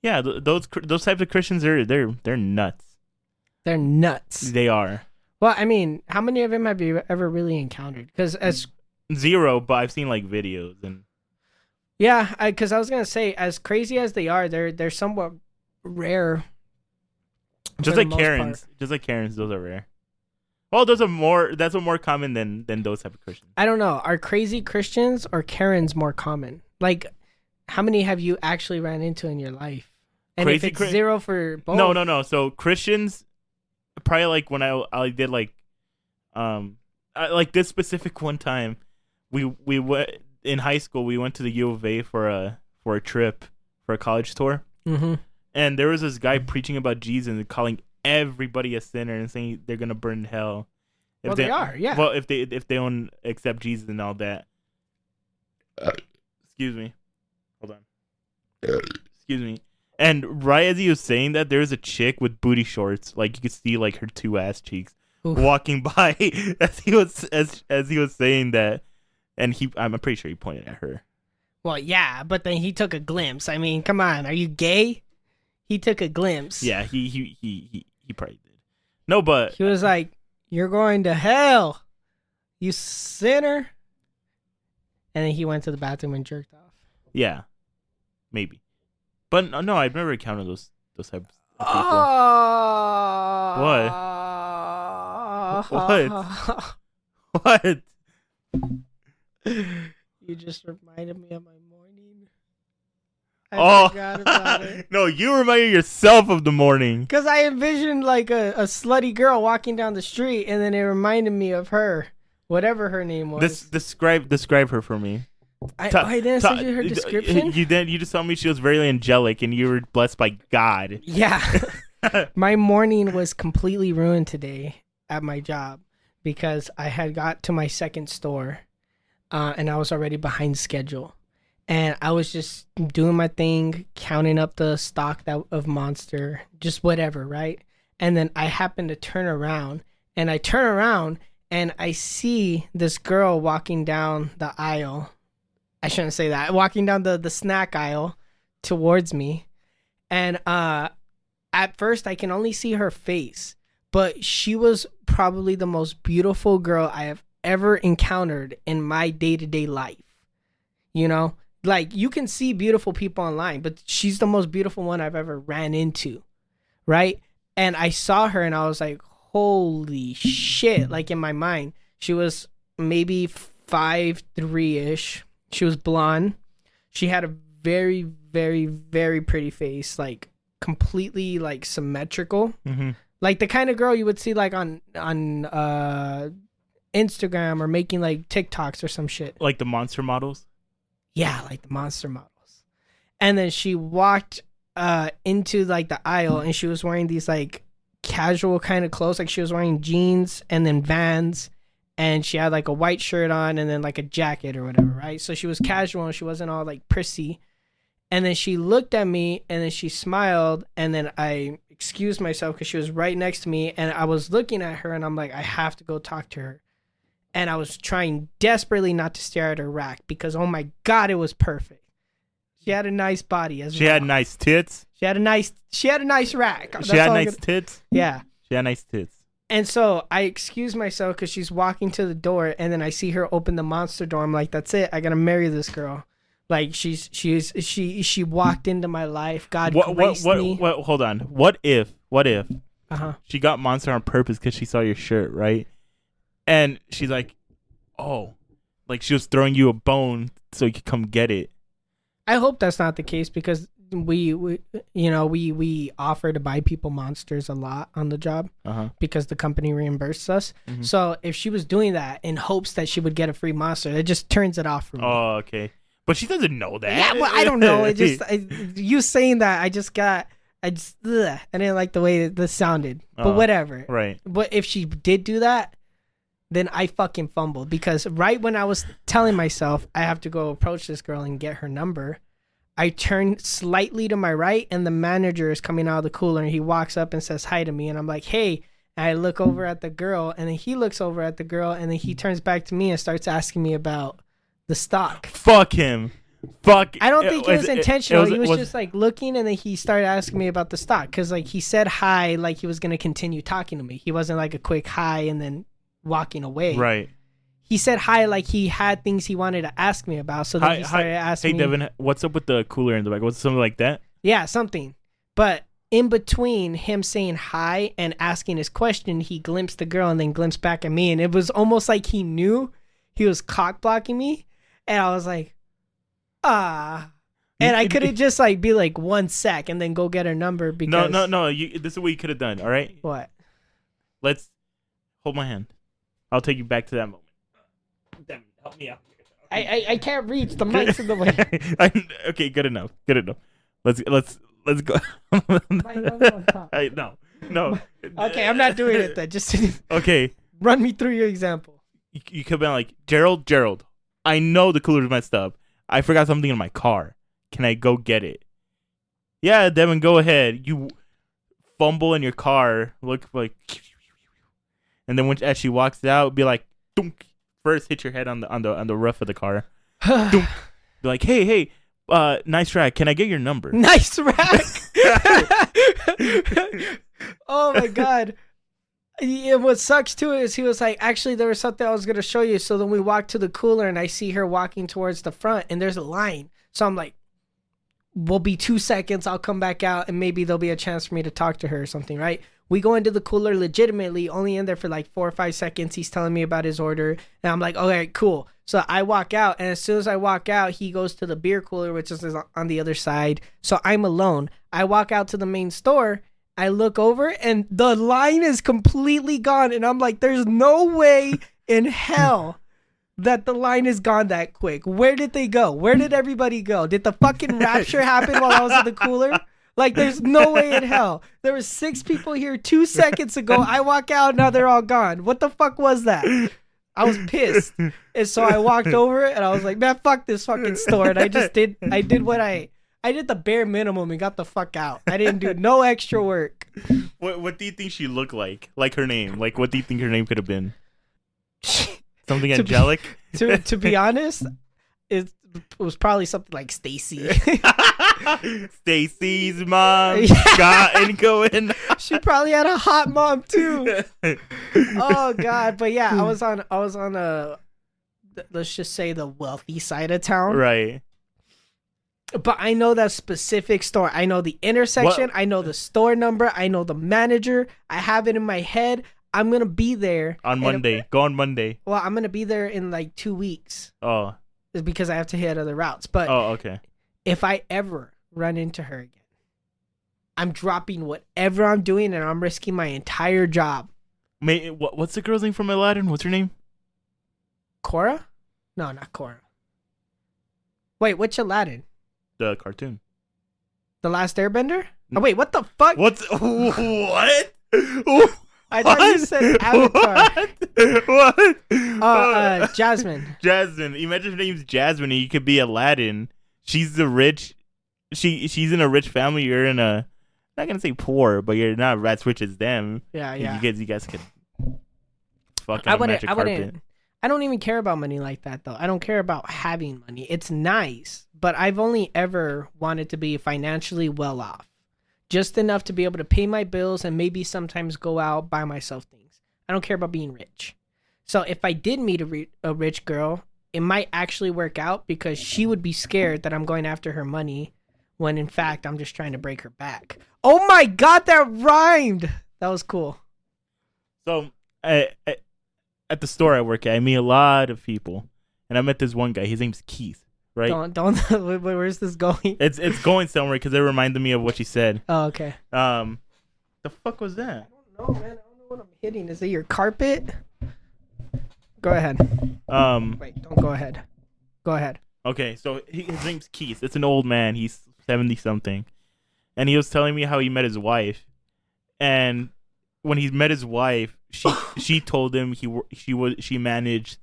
Yeah, those types of Christians, they're nuts. They're nuts. They are. Well, I mean, how many of them have you ever really encountered? Because as 0, but I've seen like videos and. Yeah, because I was gonna say, as crazy as they are, they're somewhat rare. Just like Karens, those are rare. Well, that's more common than those type of Christians. I don't know. Are crazy Christians or Karens more common? Like, how many have you actually ran into in your life? And Crazy if it's 0 for both. No. So Christians, probably like when I did like, like this specific one time, we went in high school. We went to the U of A for a trip for a college tour. Mm-hmm. And there was this guy preaching about Jesus and calling everybody a sinner and saying they're gonna burn in hell. They are, yeah. Well, if they don't accept Jesus and all that. Excuse me. Hold on. Excuse me. And right as he was saying that, there was a chick with booty shorts, like you could see like her 2 ass cheeks, walking by as he was saying that, and I'm pretty sure he pointed at her. Well, yeah, but then he took a glimpse. I mean, come on, are you gay? He took a glimpse. Yeah, he probably did. No, but he was like, "You're going to hell, you sinner." And then he went to the bathroom and jerked off. Yeah, maybe. But no, I've never encountered those types of people. What? You just reminded me of my morning. I forgot about it. No, you reminded yourself of the morning. Because I envisioned like a slutty girl walking down the street, and then it reminded me of her, whatever her name was. Describe her for me. I didn't send you her description. You didn't. You just told me she was very angelic, and you were blessed by God. Yeah. My morning was completely ruined today at my job because I had got to my second store, and I was already behind schedule. And I was just doing my thing, counting up the stock of Monster, just whatever, right? And then I happen to turn around, and I see this girl walking down the aisle. I shouldn't say that. Walking down the snack aisle towards me. And at first, I can only see her face, but she was probably the most beautiful girl I have ever encountered in my day-to-day life. You know? Like, you can see beautiful people online, but she's the most beautiful one I've ever ran into, right? And I saw her, and I was like, holy shit. Like, in my mind, she was maybe 5'3"-ish. She was blonde. She had a very, very, very pretty face, like, completely, like, symmetrical. Mm-hmm. Like, the kind of girl you would see, like, on Instagram or making, like, TikToks or some shit. Like the monster models? Yeah, like the monster models. And then she walked into like the aisle, and she was wearing these like casual kind of clothes. Like she was wearing jeans and then Vans, and she had like a white shirt on and then like a jacket or whatever, right? So she was casual and she wasn't all like prissy. And then she looked at me, and then she smiled, and then I excused myself because she was right next to me, and I was looking at her, and I'm like, I have to go talk to her. And I was trying desperately not to stare at her rack because, oh my God, it was perfect. She had a nice body as well. She had nice tits. She had a nice rack. She had nice tits. Yeah. She had nice tits. And so I excuse myself because she's walking to the door, and then I see her open the monster door. I'm like, that's it. I gotta marry this girl. Like she walked into my life. God graced me. What? Hold on. What if? She got monster on purpose because she saw your shirt, right? And she's like, oh, like she was throwing you a bone so you could come get it. I hope that's not the case because we offer to buy people monsters a lot on the job because the company reimburses us. Mm-hmm. So if she was doing that in hopes that she would get a free monster, it just turns it off for me. Oh, okay. But she doesn't know that. Yeah, well, I don't know. It just you saying that, I didn't like the way this sounded. But whatever. Right. But if she did do that, then I fucking fumbled because right when I was telling myself I have to go approach this girl and get her number, I turned slightly to my right, and the manager is coming out of the cooler, and he walks up and says hi to me, and I'm like, hey. And I look over at the girl, and then he looks over at the girl, and then he turns back to me and starts asking me about the stock. Fuck him. Fuck. I don't think it was intentional. He was just like looking, and then he started asking me about the stock because like he said hi like he was going to continue talking to me. He wasn't like a quick hi and then walking away. Right. He said hi like he had things he wanted to ask me about. So then he started asking me. Hey, Devin, what's up with the cooler in the back? Was it something like that? Yeah, something. But in between him saying hi and asking his question, he glimpsed the girl and then glimpsed back at me. And it was almost like he knew he was cock blocking me. And I was like, and I couldn't just like be like 1 sec and then go get her number because... No. This is what you could have done, all right? What? Let's hold my hand. I'll take you back to that moment. Damn, help me out. I can't reach. The mic's in the way. Okay, good enough. Let's go. No. Okay, I'm not doing it then. Just okay. Run me through your example. You could have been like, Gerald, I know the cooler's messed up. I forgot something in my car. Can I go get it? Yeah, Devin, go ahead. You fumble in your car, look like, and then as she walks out, be like, dunk. First, hit your head on the roof of the car. Dunk. Be like, hey, nice rack. Can I get your number? Nice rack. Oh my God. And what sucks too is he was like, actually, there was something I was going to show you. So then we walk to the cooler and I see her walking towards the front and there's a line. So I'm like, will be 2 seconds. I'll come back out and maybe there'll be a chance for me to talk to her or something, right? We go into the cooler legitimately, only in there for like 4 or 5 seconds. He's telling me about his order. And I'm like, okay, cool. So I walk out. And as soon as I walk out, he goes to the beer cooler, which is on the other side. So I'm alone. I walk out to the main store. I look over and the line is completely gone. And I'm like, there's no way in hell that the line is gone that quick. Where did they go? Where did everybody go? Did the fucking rapture happen while I was in the cooler? Like, there's no way in hell. There were 6 people here 2 seconds ago. I walk out, now they're all gone. What the fuck was that? I was pissed. And so I walked over and I was like, man, fuck this fucking store. And I did the bare minimum and got the fuck out. I didn't do no extra work. What do you think she looked like? Like her name? Like, what do you think her name could have been? Something angelic? To be honest, it was probably something like Stacy. Stacy's mom got and going. She probably had a hot mom too. Oh god, but yeah, I was on let's just say the wealthy side of town. Right. But I know that specific store. I know the intersection. I know the store number. I know the manager. I have it in my head. I'm going to be there. On Monday. Go on Monday. Well, I'm going to be there in like 2 weeks. Oh. It's because I have to hit other routes. But okay. If I ever run into her again, I'm dropping whatever I'm doing and I'm risking my entire job. What's the girl's name from Aladdin? What's her name? Cora? No, not Cora. Wait, which Aladdin? The cartoon. The Last Airbender? Oh, wait, what the fuck? What? I thought you said Avatar. What? Jasmine. Jasmine. Imagine her name's Jasmine and you could be Aladdin. She's the rich. She's in a rich family. You're in a, not gonna say poor, but you're not as rich as them. Yeah. You guys could fucking magic carpet. I don't even care about money like that, though. I don't care about having money. It's nice, but I've only ever wanted to be financially well off. Just enough to be able to pay my bills and maybe sometimes go out, buy myself things. I don't care about being rich. So if I did meet a rich girl, it might actually work out because she would be scared that I'm going after her money when in fact I'm just trying to break her back. Oh my God, that rhymed. That was cool. So at the store I work at, I meet a lot of people, and I met this one guy. His name's Keith, right? Don't. Where's this going? It's going somewhere because it reminded me of what she said. Oh, okay. The fuck was that? I don't know, man. I don't know what I'm hitting. Is it your carpet? Go ahead. Wait, don't go ahead. Go ahead. Okay, so his name's Keith. It's an old man. He's 70 something, and he was telling me how he met his wife, and when he met his wife, she told him she managed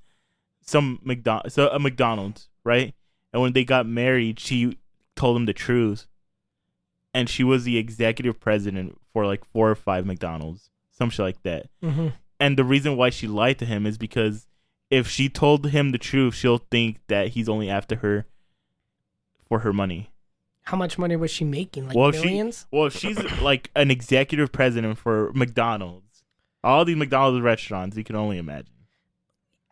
a McDonald's, right? And when they got married, she told him the truth, and she was the executive president for like 4 or 5 McDonald's, some shit like that. Mm-hmm. And the reason why she lied to him is because if she told him the truth, she'll think that he's only after her for her money. How much money was she making? Like millions? She's like an executive president for McDonald's. All these McDonald's restaurants, you can only imagine.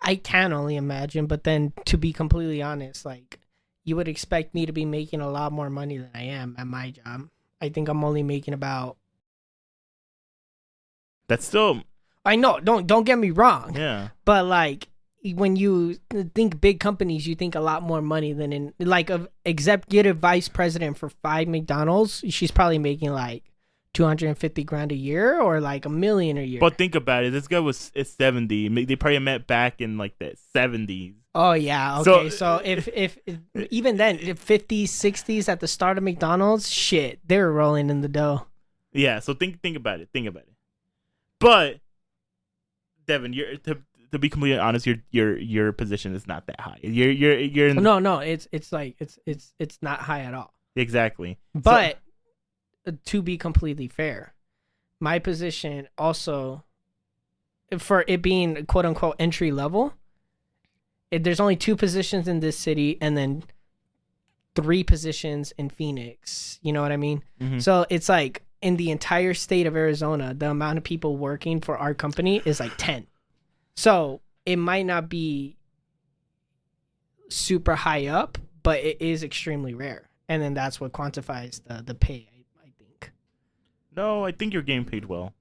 I can only imagine, but then to be completely honest, like you would expect me to be making a lot more money than I am at my job. I think I'm only making about. That's still. I know. Don't get me wrong. Yeah. But like when you think big companies, you think a lot more money than in like a executive vice president for 5 McDonald's. She's probably making like $250,000 a year or like $1 million a year. But think about it. This guy is 70. They probably met back in like the 70s. Oh yeah. Okay. So if even then, if 50s, 60s at the start of McDonald's, shit, they were rolling in the dough. Yeah. So think about it. But Devin, you're to be completely honest, your position is not that high. You're in. No. It's like it's not high at all. Exactly. But to be completely fair, my position also, for it being quote unquote entry level, there's only 2 positions in this city and then 3 positions in Phoenix. You know what I mean? Mm-hmm. So it's like in the entire state of Arizona, the amount of people working for our company is like 10. So it might not be super high up, but it is extremely rare. and then that's what quantifies the pay. I think. No, I think you're getting paid well.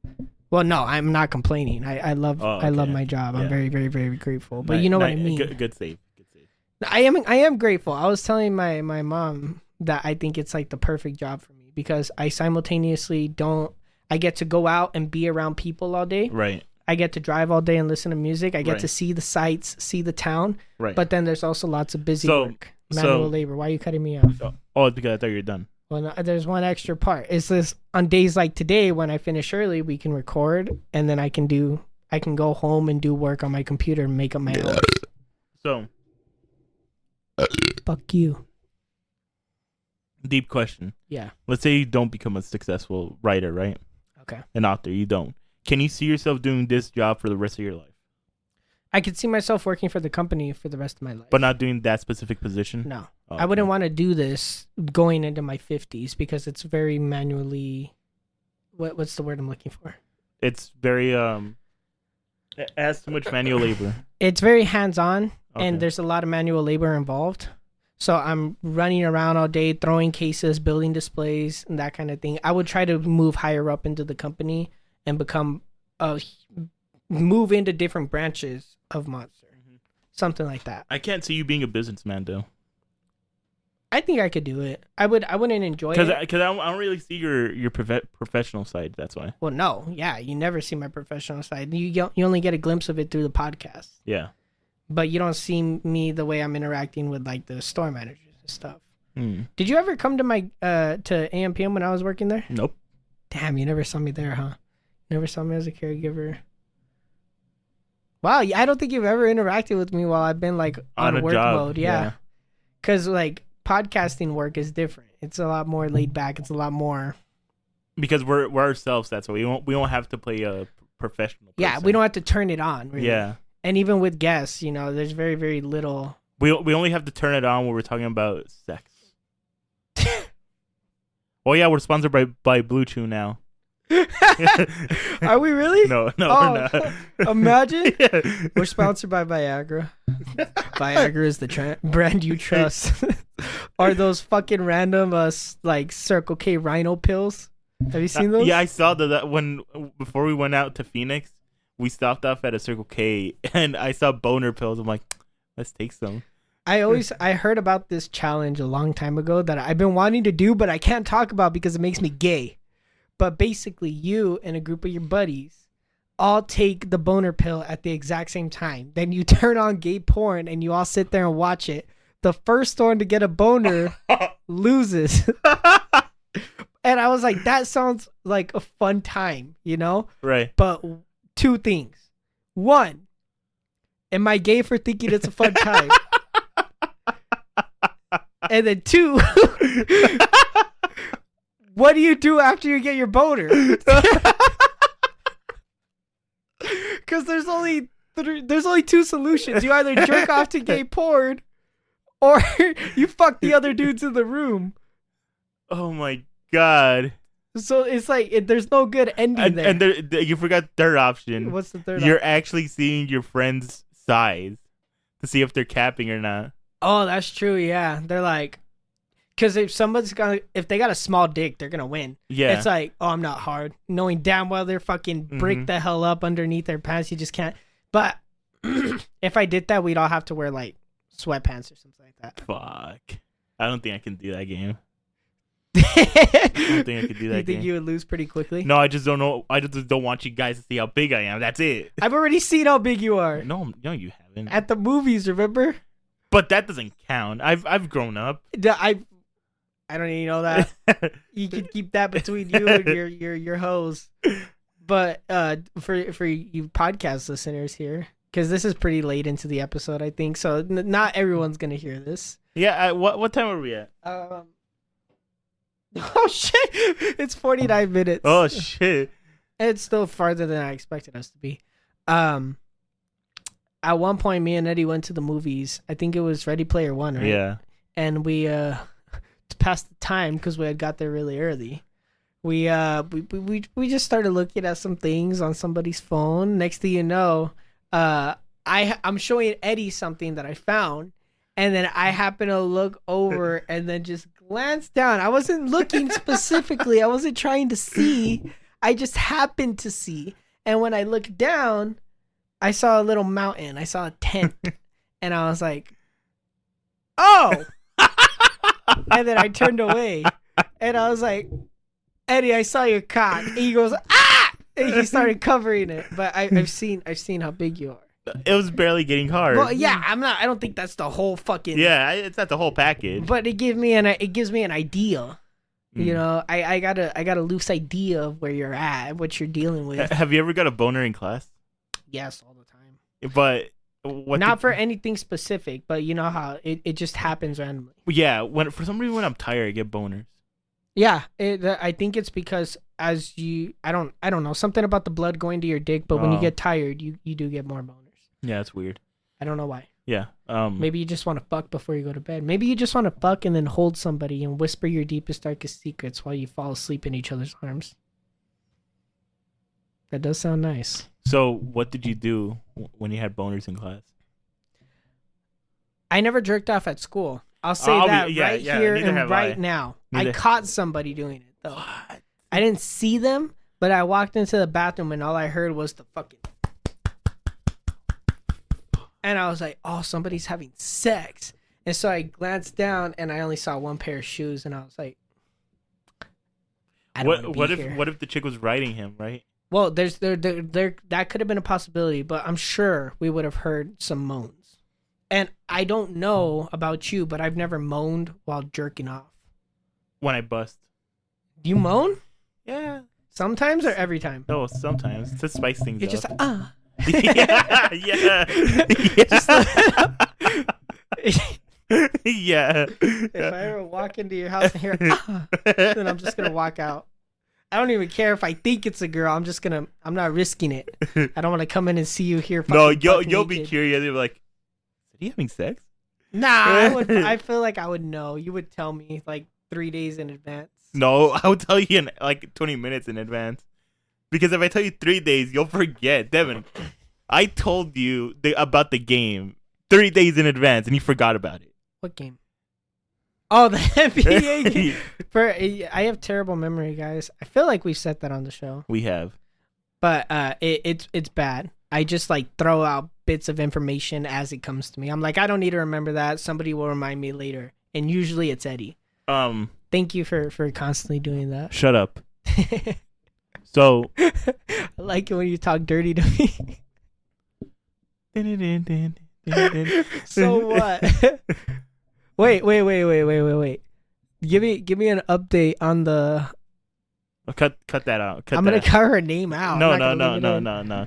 Well, no, I'm not complaining. I love I love okay. my job. I'm Yeah. very, very, very grateful. But you know what I mean. Good save. I am grateful. I was telling my mom that I think it's like the perfect job for me because I simultaneously I get to go out and be around people all day. Right. I get to drive all day and listen to music. I get Right. to see the sights, see the town. Right. But then there's also lots of busy So- work, manual labor. Why are you cutting me off? Oh, because I thought you were done. Well, no, there's one extra part. It's this on days like today when I finish early, we can record and then I can go home and do work on my computer and make up my own. So, Fuck you. deep question. Yeah. Let's say you don't become a successful writer, right? Okay. An author, you don't. Can you see yourself doing this job for the rest of your life? I could see myself working for the company for the rest of my life. But not doing that specific position? No. Oh, I wouldn't okay. want to do this going into my 50s because it's very manually what's the word I'm looking for? It's very it has too much manual labor. It's very hands-on Okay. and there's a lot of manual labor involved. So I'm running around all day, throwing cases, building displays, and that kind of thing. I would try to move higher up into the company and move into different branches of Monster. Something like that. I can't see you being a businessman though. I think I could do it. I wouldn't enjoy Because it. I don't really see your professional side. That's why. Well, no. Yeah, you never see my professional side. You only get a glimpse of it through the podcast. Yeah. But you don't see me the way I'm interacting with like the store managers and stuff. Hmm. Did you ever come to my to AMPM when I was working there? Nope. Damn, you never saw me there, huh? Never saw me as a caregiver. Wow, I don't think you've ever interacted with me while I've been like on a work job, mode. Yeah. Cause like podcasting work is different. It's a lot more laid back. It's a lot more. Because we're ourselves. That's why we won't have to play a professional. Yeah, person. we don't have to turn it on. Really. Yeah. And even with guests, there's very, very little. We only have to turn it on when we're talking about sex. Oh yeah, we're sponsored by Blue Chew now. Are we really? No, we're not. Imagine. Yeah. We're sponsored by Viagra. Viagra is the brand you trust. Are those fucking random like Circle K Rhino pills? Have you seen those? Yeah, I saw that when before we went out to Phoenix, we stopped off at a Circle K and I saw boner pills. I'm like, let's take some. I heard about this challenge a long time ago that I've been wanting to do, but I can't talk about because it makes me gay. But basically, you and a group of your buddies all take the boner pill at the exact same time. Then you turn on gay porn and you all sit there and watch it. The first one to get a boner loses. And I was like, that sounds like a fun time, Right. But two things. One, am I gay for thinking it's a fun time? And then two, what do you do after you get your boner? Because there's only two solutions. You either jerk off to gay porn, or you fuck the other dudes in the room. Oh my god. So it's like there's no good ending there. And you forgot third option. What's the third? You're actually seeing your friend's size to see if they're capping or not. Oh, that's true. Yeah, they're like, because if they got a small dick, they're gonna win. Yeah. It's like, oh, I'm not hard, knowing damn well they're fucking break the hell up underneath their pants. You just can't. But if I did that, we'd all have to wear like sweatpants or something like that. Fuck. I don't think I can do that game. I don't think I could do that You think game. you would lose pretty quickly? No, I just don't know. I just don't want you guys to see how big I am. That's it. I've already seen how big you are No, you haven't. at the movies. Remember? But that doesn't count. I've grown up. I don't even know that. You can keep that between you and your hoes. But for you podcast listeners here, because this is pretty late into the episode, I think, so not everyone's gonna hear this. Yeah. What time are we at? Oh shit! It's 49 minutes. Oh shit. It's still farther than I expected us to be. At one point, me and Eddie went to the movies. I think it was Ready Player One, right? Yeah. And we to pass the time because we had got there really early. We just started looking at some things on somebody's phone. Next thing you know, I'm showing Eddie something that I found, and then I happen to look over and then just glanced down. I wasn't looking specifically. I wasn't trying to see. I just happened to see. And when I looked down, I saw a little mountain. I saw a tent. And I was like, oh. And then I turned away. And I was like, Eddie, I saw your cock. And he goes, ah! And he started covering it. But I've seen how big you are. It was barely getting hard. Well, yeah, I don't think that's the whole fucking. Yeah, it's not the whole package. But it gives me an idea. You know, I got a loose idea of where you're at, what you're dealing with. Have you ever got a boner in class? Yes, all the time. But not for anything specific, but you know how it just happens randomly. Yeah, for some reason when I'm tired, I get boners. Yeah, I think it's because I don't know, something about the blood going to your dick, but when you get tired, you do get more boners. Yeah, it's weird. I don't know why. Yeah. Maybe you just want to fuck before you go to bed. Maybe you just want to fuck and then hold somebody and whisper your deepest, darkest secrets while you fall asleep in each other's arms. That does sound nice. So, what did you do when you had boners in class? I never jerked off at school. I'll say that here and right now. I caught somebody doing it, though. What? I didn't see them, but I walked into the bathroom and all I heard was the fucking... And I was like, oh, somebody's having sex. And so I glanced down and I only saw one pair of shoes and I was like, what if the chick was riding him, right? Well, there that could have been a possibility, but I'm sure we would have heard some moans. And I don't know about you, but I've never moaned while jerking off. When I bust. Do you moan? Yeah. Sometimes or every time? No, sometimes. To spice things up. You're just yeah. Yeah. If I ever walk into your house and hear then I'm just gonna walk out. I don't even care if I think it's a girl. I'm not risking it. I don't want to come in and see you here. No, you'll be curious. You'll be like, "Are you having sex?" Nah, I feel like I would know. You would tell me like 3 days in advance. No, I would tell you in like 20 minutes in advance. Because if I tell you 3 days, you'll forget. Devin, I told you about the game 3 days in advance, and you forgot about it. What game? Oh, the NBA game. I have terrible memory, guys. I feel like we've said that on the show. We have. But it's bad. I just like throw out bits of information as it comes to me. I'm like, I don't need to remember that. Somebody will remind me later. And usually it's Eddie. Thank you for constantly doing that. Shut up. So I like it when you talk dirty to me. So what? Wait. Give me an update on the. Cut that out. I'm gonna cut her name out. No.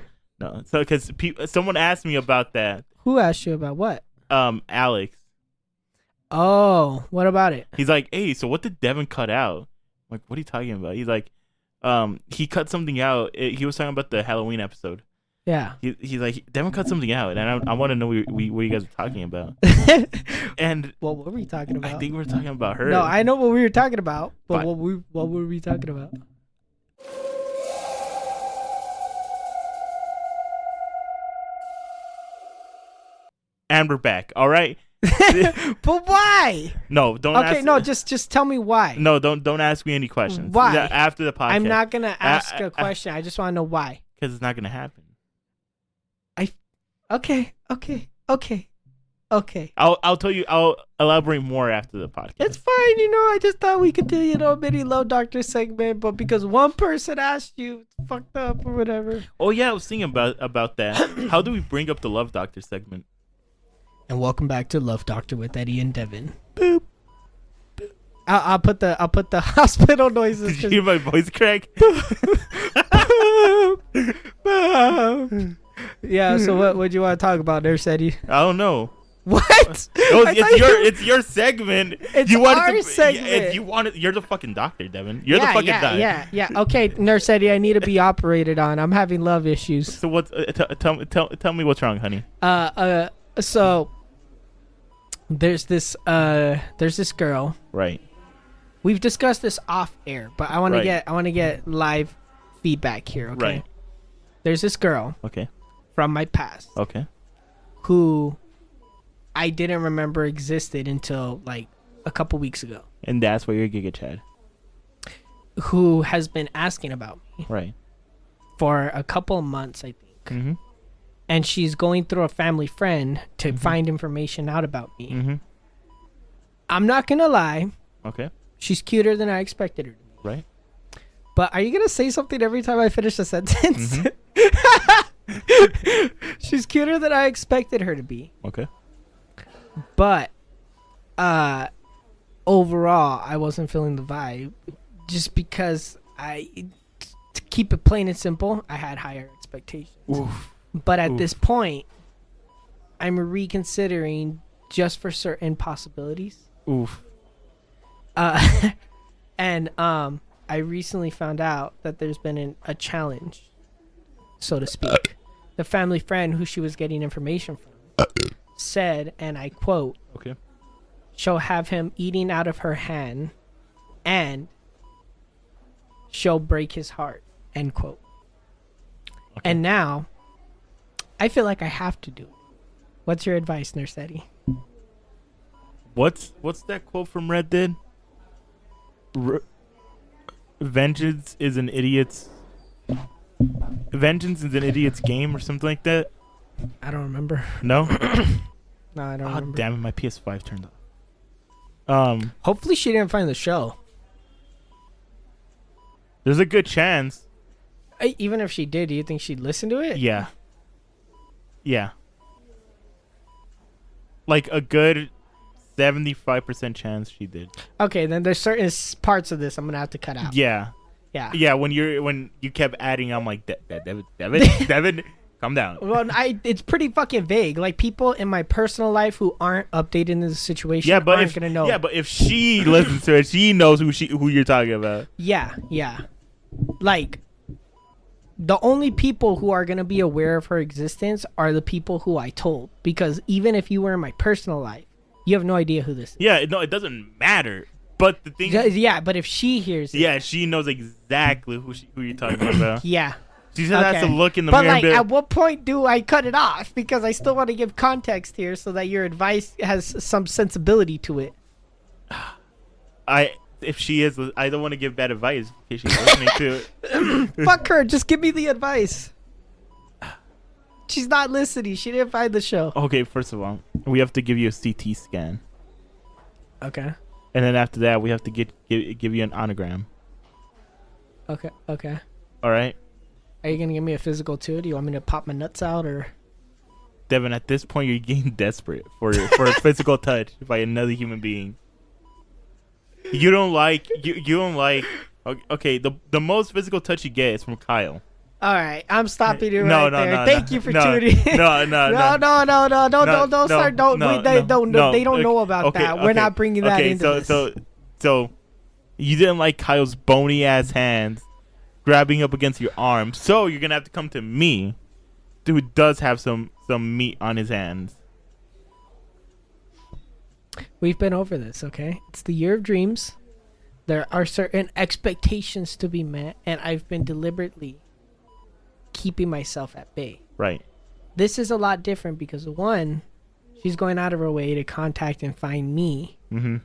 So because someone asked me about that. Who asked you about what? Alex. Oh, what about it? He's like, hey, so what did Devin cut out? I'm like, what are you talking about? He's like, he cut something out. He was talking about the Halloween episode. Yeah. He's like, Devin cut something out, and I want to know what you guys were talking about. And well, what were we talking about? I think we were talking about her. No, I know what we were talking about, but what were we talking about? And we're back. All right. But why? No, don't. Okay, ask, no, just tell me why. No, don't ask me any questions. Why? After the podcast, I'm not gonna ask a question. I just want to know why. Because it's not gonna happen. Okay. I'll tell you. I'll elaborate more after the podcast. It's fine. I just thought we could do a mini Love Doctor segment, but because one person asked you, it's fucked up or whatever. Oh yeah, I was thinking about that. How do we bring up the Love Doctor segment? And welcome back to Love Doctor with Eddie and Devin. Boop. I'll put the hospital noises. Did you hear my voice crack? Yeah. So what do you want to talk about, Nurse Eddie? I don't know. What? No, it's your segment. It's our segment. You're the fucking doctor, Devin. You're the fucking doctor. Yeah. Okay, Nurse Eddie, I need to be operated on. I'm having love issues. So what? Tell me what's wrong, honey. So there's this girl. Right. We've discussed this off air, but I want to get live feedback here. Okay. Right. There's this girl. Okay. From my past. Okay. Who I didn't remember existed until like a couple weeks ago, And that's where you're Giga Chad. who has been asking about me Right. for a couple of months, I think. Mm-hmm. And she's going through a family friend to find information out about me. Mm-hmm. I'm not going to lie. Okay. She's cuter than I expected her to be. Right. But are you going to say something every time I finish a sentence? She's cuter than I expected her to be. Okay. But overall, I wasn't feeling the vibe. Just because to keep it plain and simple, I had higher expectations. Oof. But at Oof. this point, I'm reconsidering just for certain possibilities. Oof. And I recently found out that there's been a challenge, so to speak. The family friend who she was getting information from said, and I quote, Okay. she'll have him eating out of her hand and she'll break his heart, end quote. Okay. And now I feel like I have to do it. What's your advice, Nurse Eddie? What's that quote from Red Dead? Vengeance is an idiot's game or something like that. I don't remember. No. No, I don't Oh remember. damn it! My PS5 turned off. Hopefully she didn't find the show. There's a good chance. Even if she did, do you think she'd listen to it? Yeah. Yeah. Like a good 75% chance she did. Okay, then there's certain parts of this I'm gonna have to cut out. Yeah. Yeah. Yeah. When you kept adding, I'm like, Devin, calm down. Well, it's pretty fucking vague. Like people in my personal life who aren't updated in this situation Yeah, but aren't gonna know. Yeah, but if she listens to it, she knows who you're talking about. Yeah. Like the only people who are gonna be aware of her existence are the people who I told. Because even if you were in my personal life, you have no idea who this is. Yeah, no, it doesn't matter. But the thing, Yeah, but if she hears it, yeah, she knows exactly who you're talking about. yeah. She just has to look in the but mirror. Like, and be at what point do I cut it off? Because I still want to give context here, so that your advice has some sensibility to it. if she is, I don't want to give bad advice in case she's listening to it. Fuck her. Just give me the advice. She's not listening. She didn't find the show. Okay, first of all, we have to give you a CT scan, Okay. and then after that, we have to give you an onogram. Okay. All right, Are you gonna give me a physical too? Do you want me to pop my nuts out or? Devin. At this point, you're getting desperate for a physical touch by another human being. You don't like. Okay, the most physical touch you get is from Kyle. All right, I'm stopping you No, right no, there. no, Thank no, you for no, tuning in. no, Don't start. They don't know about okay, that. We're not bringing that into this. So you didn't like Kyle's bony ass hands grabbing up against your arm, so you're gonna have to come to me, who does have some meat on his hands. We've been over this, okay? It's the year of dreams. There are certain expectations to be met, and I've been deliberately keeping myself at bay. Right. This is a lot different because, one, she's going out of her way to contact and find me. Mm-hmm.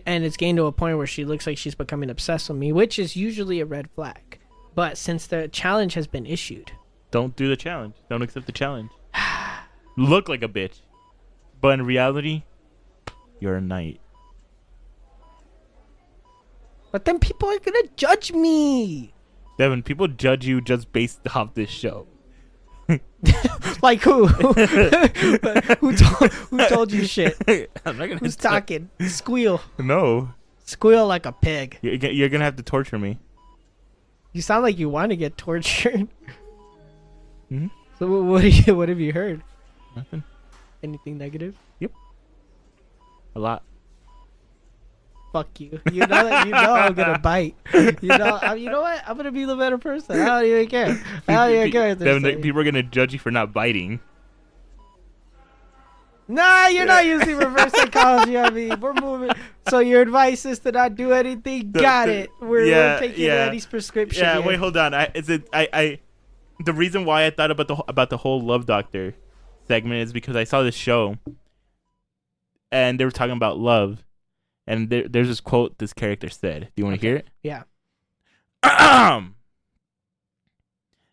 And it's getting to a point where she looks like she's becoming obsessed with me, which is usually a red flag. But since the challenge has been issued... Don't do the challenge. Don't accept the challenge. Look like a bitch. But in reality, you're a knight. But then people are going to judge me. Devin, people judge you just based off this show. Like who? who told you shit? I'm not gonna Who's talking? Squeal. No. Squeal like a pig. You're gonna have to torture me. You sound like you want to get tortured. Mm-hmm. So what have you heard? Nothing. Anything negative? Yep. A lot. Fuck you. You know I'm gonna bite. You know what? I'm gonna be the better person. I don't even care. I don't even care. What they're Then saying. people are gonna judge you for not biting. Nah, you're not using reverse psychology on me. We're moving. So your advice is to not do anything. Got it. We're taking Eddie's prescription. Yeah. here. Wait, hold on. The reason why I thought about the whole Love Doctor segment is because I saw this show, and they were talking about love, and there's this quote this character said. Do you want to hear it? Yeah.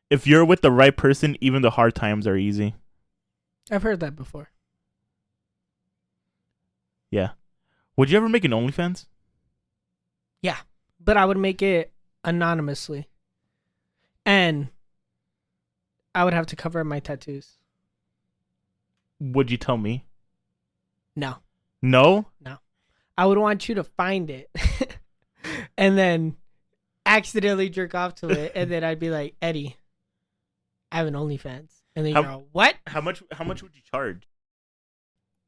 If you're with the right person, even the hard times are easy. I've heard that before. Yeah. Would you ever make an OnlyFans? Yeah, but I would make it anonymously, and I would have to cover my tattoos. Would you tell me? No. No? No. I would want you to find it and then accidentally jerk off to it, and then I'd be like, Eddie, I have an OnlyFans. And then you go, what? How much would you charge?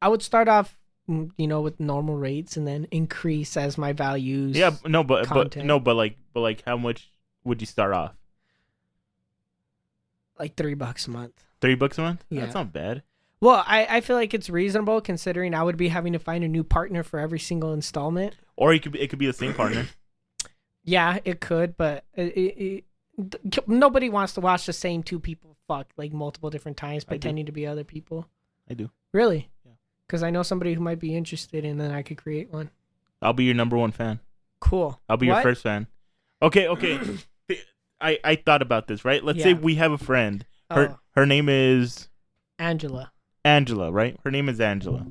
I would start off, with normal rates and then increase as my values. Yeah, no, but content. like how much would you start off? Like $3 a month. $3 a month? Yeah. That's not bad. Well, I feel like it's reasonable considering I would be having to find a new partner for every single installment. Or it could be the same partner. Yeah, it could, but nobody wants to watch the same two people fuck like multiple different times pretending to be other people. I do. Really? Yeah. Because I know somebody who might be interested, and then I could create one. I'll be your number one fan. Cool. I'll be your first fan. Okay. I thought about this, right? Let's say we have a friend. Her name is Angela. Angela, right? Her name is Angela.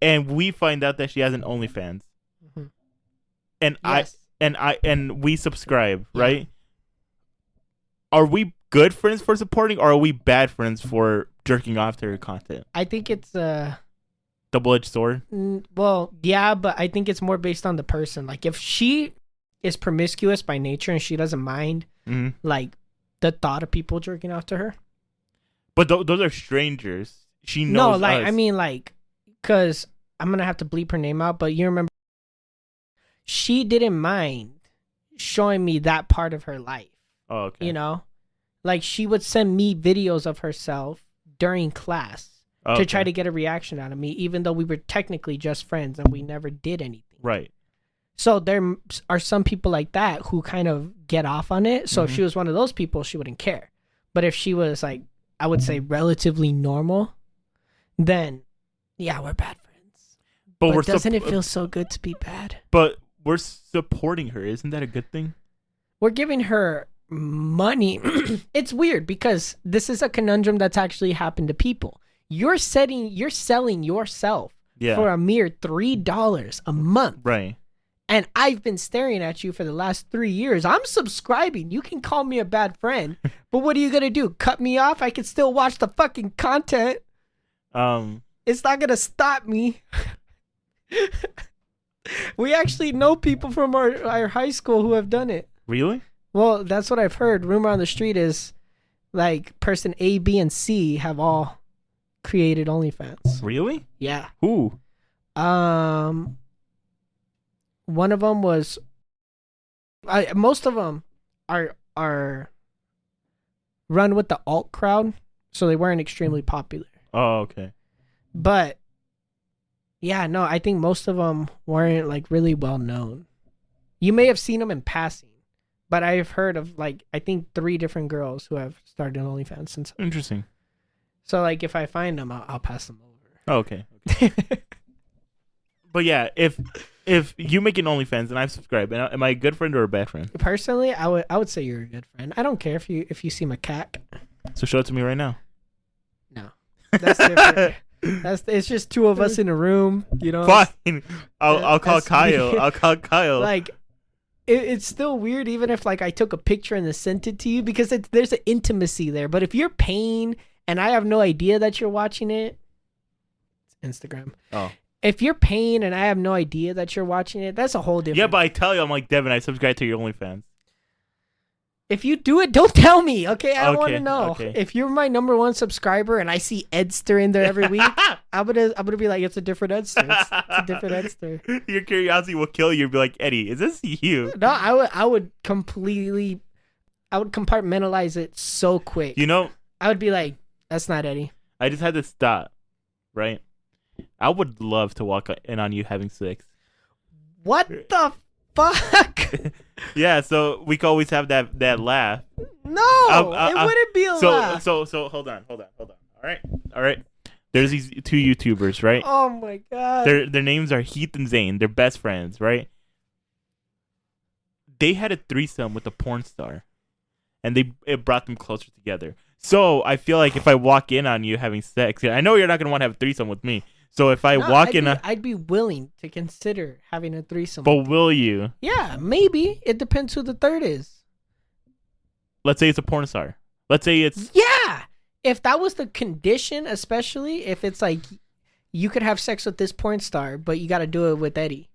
And we find out that she has an OnlyFans. Mm-hmm. And Yes. and we subscribe, right? Are we good friends for supporting, or are we bad friends for jerking off to her content? I think it's Double-edged sword? well, yeah, but I think it's more based on the person. Like, if she is promiscuous by nature and she doesn't mind, like, the thought of people jerking off to her. But those are strangers. She knows No, like, us. I mean, like, because I'm going to have to bleep her name out, but you remember, she didn't mind showing me that part of her life. Oh, okay. Like, she would send me videos of herself during class to try to get a reaction out of me, even though we were technically just friends and we never did anything. Right. So there are some people like that who kind of get off on it. So if she was one of those people, she wouldn't care. But if she was, like, I would say relatively normal, then yeah, we're bad friends. But doesn't it feel so good to be bad? But we're supporting her. Isn't that a good thing? We're giving her money. It's weird because this is a conundrum that's actually happened to people. You're selling yourself for a mere $3 a month. Right. And I've been staring at you for the last 3 years. I'm subscribing. You can call me a bad friend, but what are you gonna do? Cut me off? I can still watch the fucking content. It's not gonna stop me. We actually know people from our high school who have done it. Really? Well, that's what I've heard. Rumor on the street is, like, person A, B, and C have all created OnlyFans. Really? Yeah. Who? One of them was. Most of them are run with the alt crowd, so they weren't extremely popular. Oh, okay. But yeah, no, I think most of them weren't, like, really well known. You may have seen them in passing, but I've heard of, like, I think 3 different girls who have started OnlyFans since. Interesting. So, like, if I find them, I'll pass them over. Oh, okay. But yeah, if you make an OnlyFans and I've subscribed, am I a good friend or a bad friend? Personally, I would say you're a good friend. I don't care if you seem a cack. So show it to me right now. No, that's different. It's just 2 of us in a room, Fine. I'll call Kyle. Me. I'll call Kyle. Like, it's still weird, even if, like, I took a picture and then sent it to you, because there's an intimacy there. But if you're paying and I have no idea that you're watching it, it's Instagram. Oh. If you're paying and I have no idea that you're watching it, that's a whole different. Yeah, but I tell you, I'm like, Devin, I subscribe to your OnlyFans. If you do it, don't tell me, okay? I don't want to Okay, know. okay. If you're my number 1 subscriber and I see Edster in there every week, I'm gonna be like, it's a different Edster. It's a different Edster. Your curiosity will kill you. You'll be like, Eddie, is this you? No, I would compartmentalize it so quick. I would be like, that's not Eddie. I just had to stop, right? I would love to walk in on you having sex. What the fuck? Yeah, so we could always have that laugh. No, it wouldn't be a laugh. So hold on. All right. There's these two YouTubers, right? Oh my god. Their names are Heath and Zane. They're best friends, right? They had a threesome with a porn star, and it brought them closer together. So I feel like if I walk in on you having sex, I know you're not gonna want to have a threesome with me. So if I'd be willing to consider having a threesome. But will you? Yeah, maybe. It depends who the third is. Let's say it's a porn star. Let's say it's Yeah. If that was the condition, especially if it's like you could have sex with this porn star, but you got to do it with Eddie,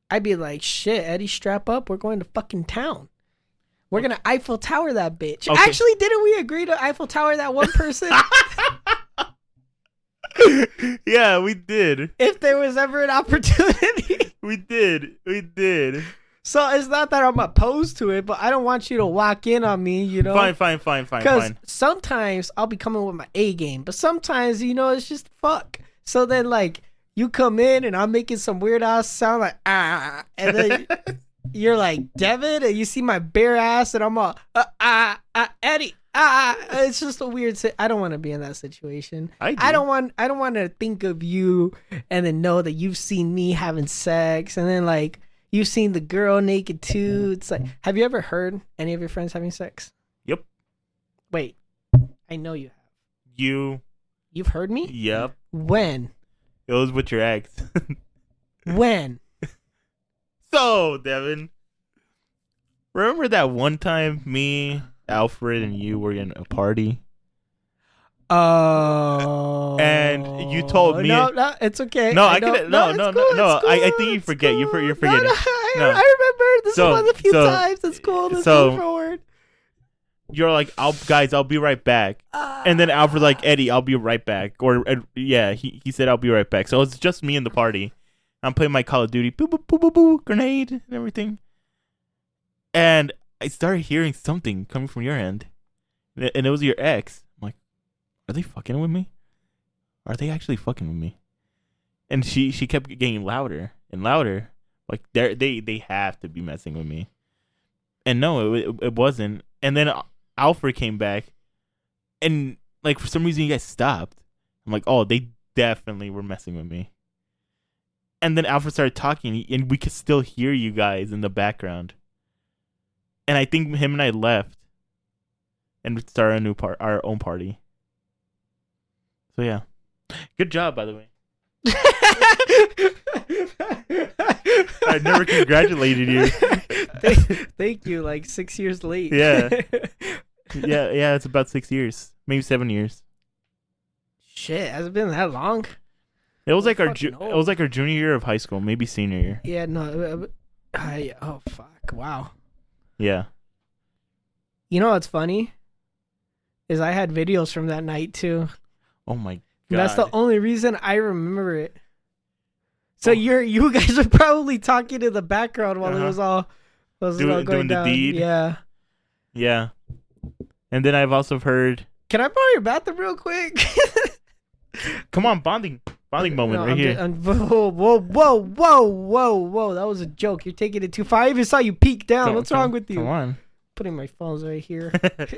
I'd be like, shit, Eddie, strap up. We're going to fucking town. We're going to Eiffel Tower that bitch. Okay. Actually, didn't we agree to Eiffel Tower that one person? Yeah, we did. If there was ever an opportunity. We did. So it's not that I'm opposed to it, but I don't want you to walk in on me, you know? Fine. Because sometimes I'll be coming with my A game, but sometimes, it's just fuck. So then, like, you come in and I'm making some weird ass sound like, and then you're like, Devin, and you see my bare ass, and I'm all, Eddie, It's just a weird. I don't want to be in that situation. I don't want to think of you and then know that you've seen me having sex, and then like you've seen the girl naked too. It's like, have you ever heard any of your friends having sex? Yep. Wait, I know you have. You've heard me? Yep. When? It was with your ex. When? So, Devin, remember that one time me, Alfred, and you were in a party? Oh. And you told me. No, it's okay. No, I couldn't. No. I think you forget. Cool. You're forgetting. No. I remember. This is one of the few times. It's cool. Let's move forward. You're like, I'll be right back. And then Alfred like, Eddie, I'll be right back. Or yeah, he said I'll be right back. So it's just me in the party. I'm playing my Call of Duty, boo, boo, boo, boo, boo, grenade and everything. And I started hearing something coming from your end. And it was your ex. I'm like, are they fucking with me? Are they actually fucking with me? And she kept getting louder and louder. Like they have to be messing with me. And no, it wasn't. And then Alfred came back. And like for some reason you guys stopped. I'm like, oh, they definitely were messing with me. And then Alfred started talking, and we could still hear you guys in the background. And I think him and I left and started our own party. So yeah, good job, by the way. I never congratulated you. Thank you. Like 6 years late. Yeah. Yeah. It's about 6 years, maybe 7 years. Shit, has it been that long? It was like our junior year of high school, maybe senior year. Yeah, no. Oh fuck! Wow. Yeah. You know what's funny? Is I had videos from that night too. Oh my god. And that's the only reason I remember it. So you guys are probably talking in the background while it was all going doing down. The deed. Yeah. Yeah. And then I've also heard. Can I borrow your bathroom real quick? Come on, bonding moment right here. Whoa. That was a joke. You're taking it too far. I even saw you peek down. What's wrong with you? Come on. Putting my phones right here. It's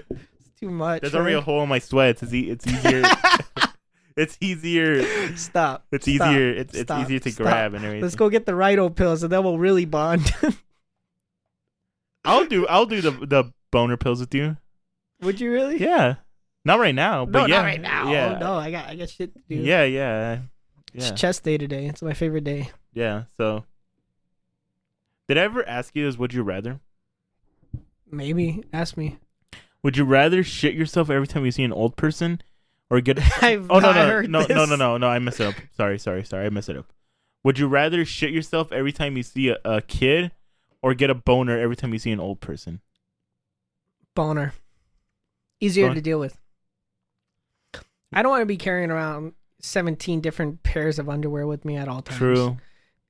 too much. There's already a hole in my sweats. It's easier. It's easier. Stop. It's easier. It's easier to grab and everything. Let's go get the Rhino pills, and then we'll really bond. I'll do the boner pills with you. Would you really? Yeah. Not right now, but yeah. Not right now. Yeah. Oh, no, I got shit to do. Yeah. It's chest day today. It's my favorite day. Yeah. So, did I ever ask you this? Would you rather? Maybe. Ask me. Would you rather shit yourself every time you see an old person, or get? No! I messed it up. Sorry. I messed it up. Would you rather shit yourself every time you see a kid, or get a boner every time you see an old person? Boner. Easier to deal with. I don't want to be carrying around 17 different pairs of underwear with me at all times. True.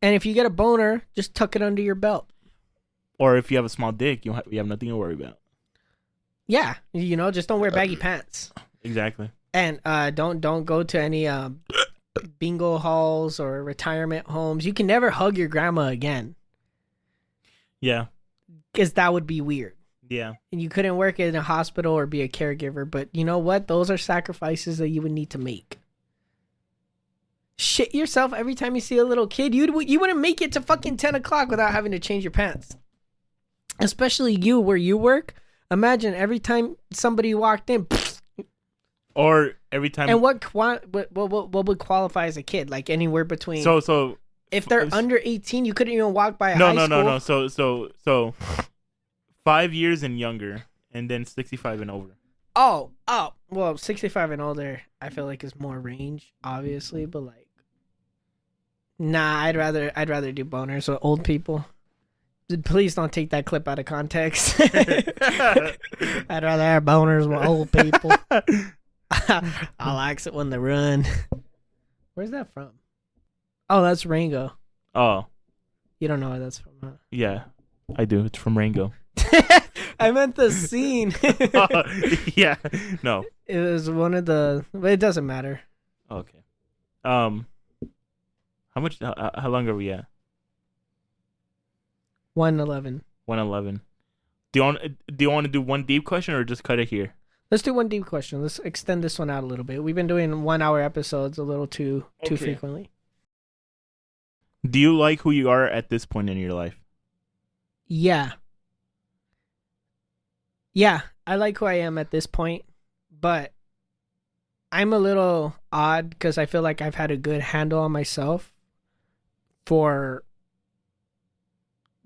And if you get a boner, just tuck it under your belt. Or if you have a small dick, you have nothing to worry about. Yeah, just don't wear baggy pants. Exactly. And don't go to any bingo halls or retirement homes. You can never hug your grandma again. Yeah. Because that would be weird. Yeah. And you couldn't work in a hospital or be a caregiver. But you know what? Those are sacrifices that you would need to make. shit yourself every time you see a little kid. You wouldn't make it to fucking 10 o'clock without having to change your pants. Especially you, where you work. Imagine every time somebody walked in. Or every time. And what would qualify as a kid? Like anywhere between. So if they're under 18, you couldn't even walk by a high school. No. So 5 years and younger, and then 65 and over. Oh. Well, 65 and older, I feel like is more range, obviously, but like, nah, I'd rather do boners with old people. Please don't take that clip out of context. I'd rather have boners with old people. I like it when they run. Where's that from? Oh, that's Rango. Oh. You don't know where that's from, huh? Yeah, I do. It's from Rango. I meant the scene. Yeah. No. It was one of the... But it doesn't matter. Okay. How much... How long are we at? 1:11. 1:11. Do you want to do one deep question or just cut it here? Let's do one deep question. Let's extend this one out a little bit. We've been doing 1 hour episodes a little too frequently. Do you like who you are at this point in your life? Yeah, I like who I am at this point, but I'm a little odd because I feel like I've had a good handle on myself for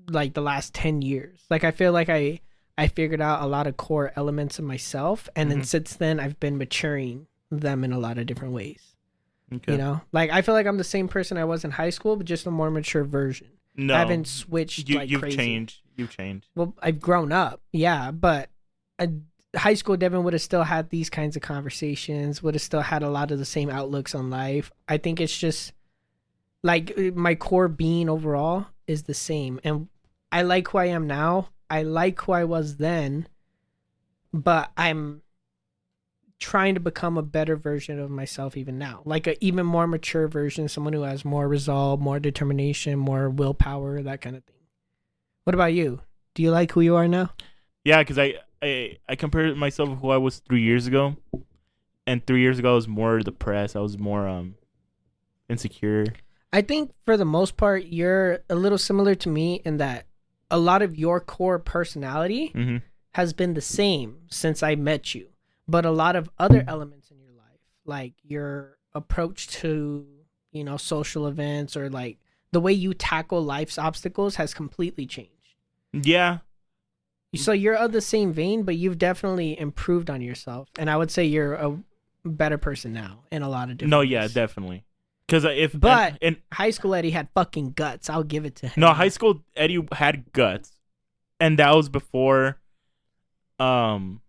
like the last 10 years. Like I feel like I figured out a lot of core elements of myself, and then since then I've been maturing them in a lot of different ways. Okay. You know, like I feel like I'm the same person I was in high school, but just a more mature version. No, I haven't switched. You've crazy. changed. You've changed. Well, I've grown up, yeah, but high school Devin would have still had these kinds of conversations, would have still had a lot of the same outlooks on life. I think it's just like my core being overall is the same, and I like who I am now. I like who I was then, but I'm trying to become a better version of myself even now, like a even more mature version, someone who has more resolve, more determination, more willpower, that kind of thing. What about you? Do you like who you are now? Yeah, because I compared myself to who I was 3 years ago, and 3 years ago I was more depressed. I was more insecure. I think for the most part you're a little similar to me in that a lot of your core personality has been the same since I met you. But a lot of other elements in your life, like your approach to, you know, social events or like the way you tackle life's obstacles has completely changed. Yeah. So you're of the same vein, but you've definitely improved on yourself. And I would say you're a better person now in a lot of different ways. Yeah, definitely. But high school Eddie had fucking guts. I'll give it to him. No, high school Eddie had guts. And that was before I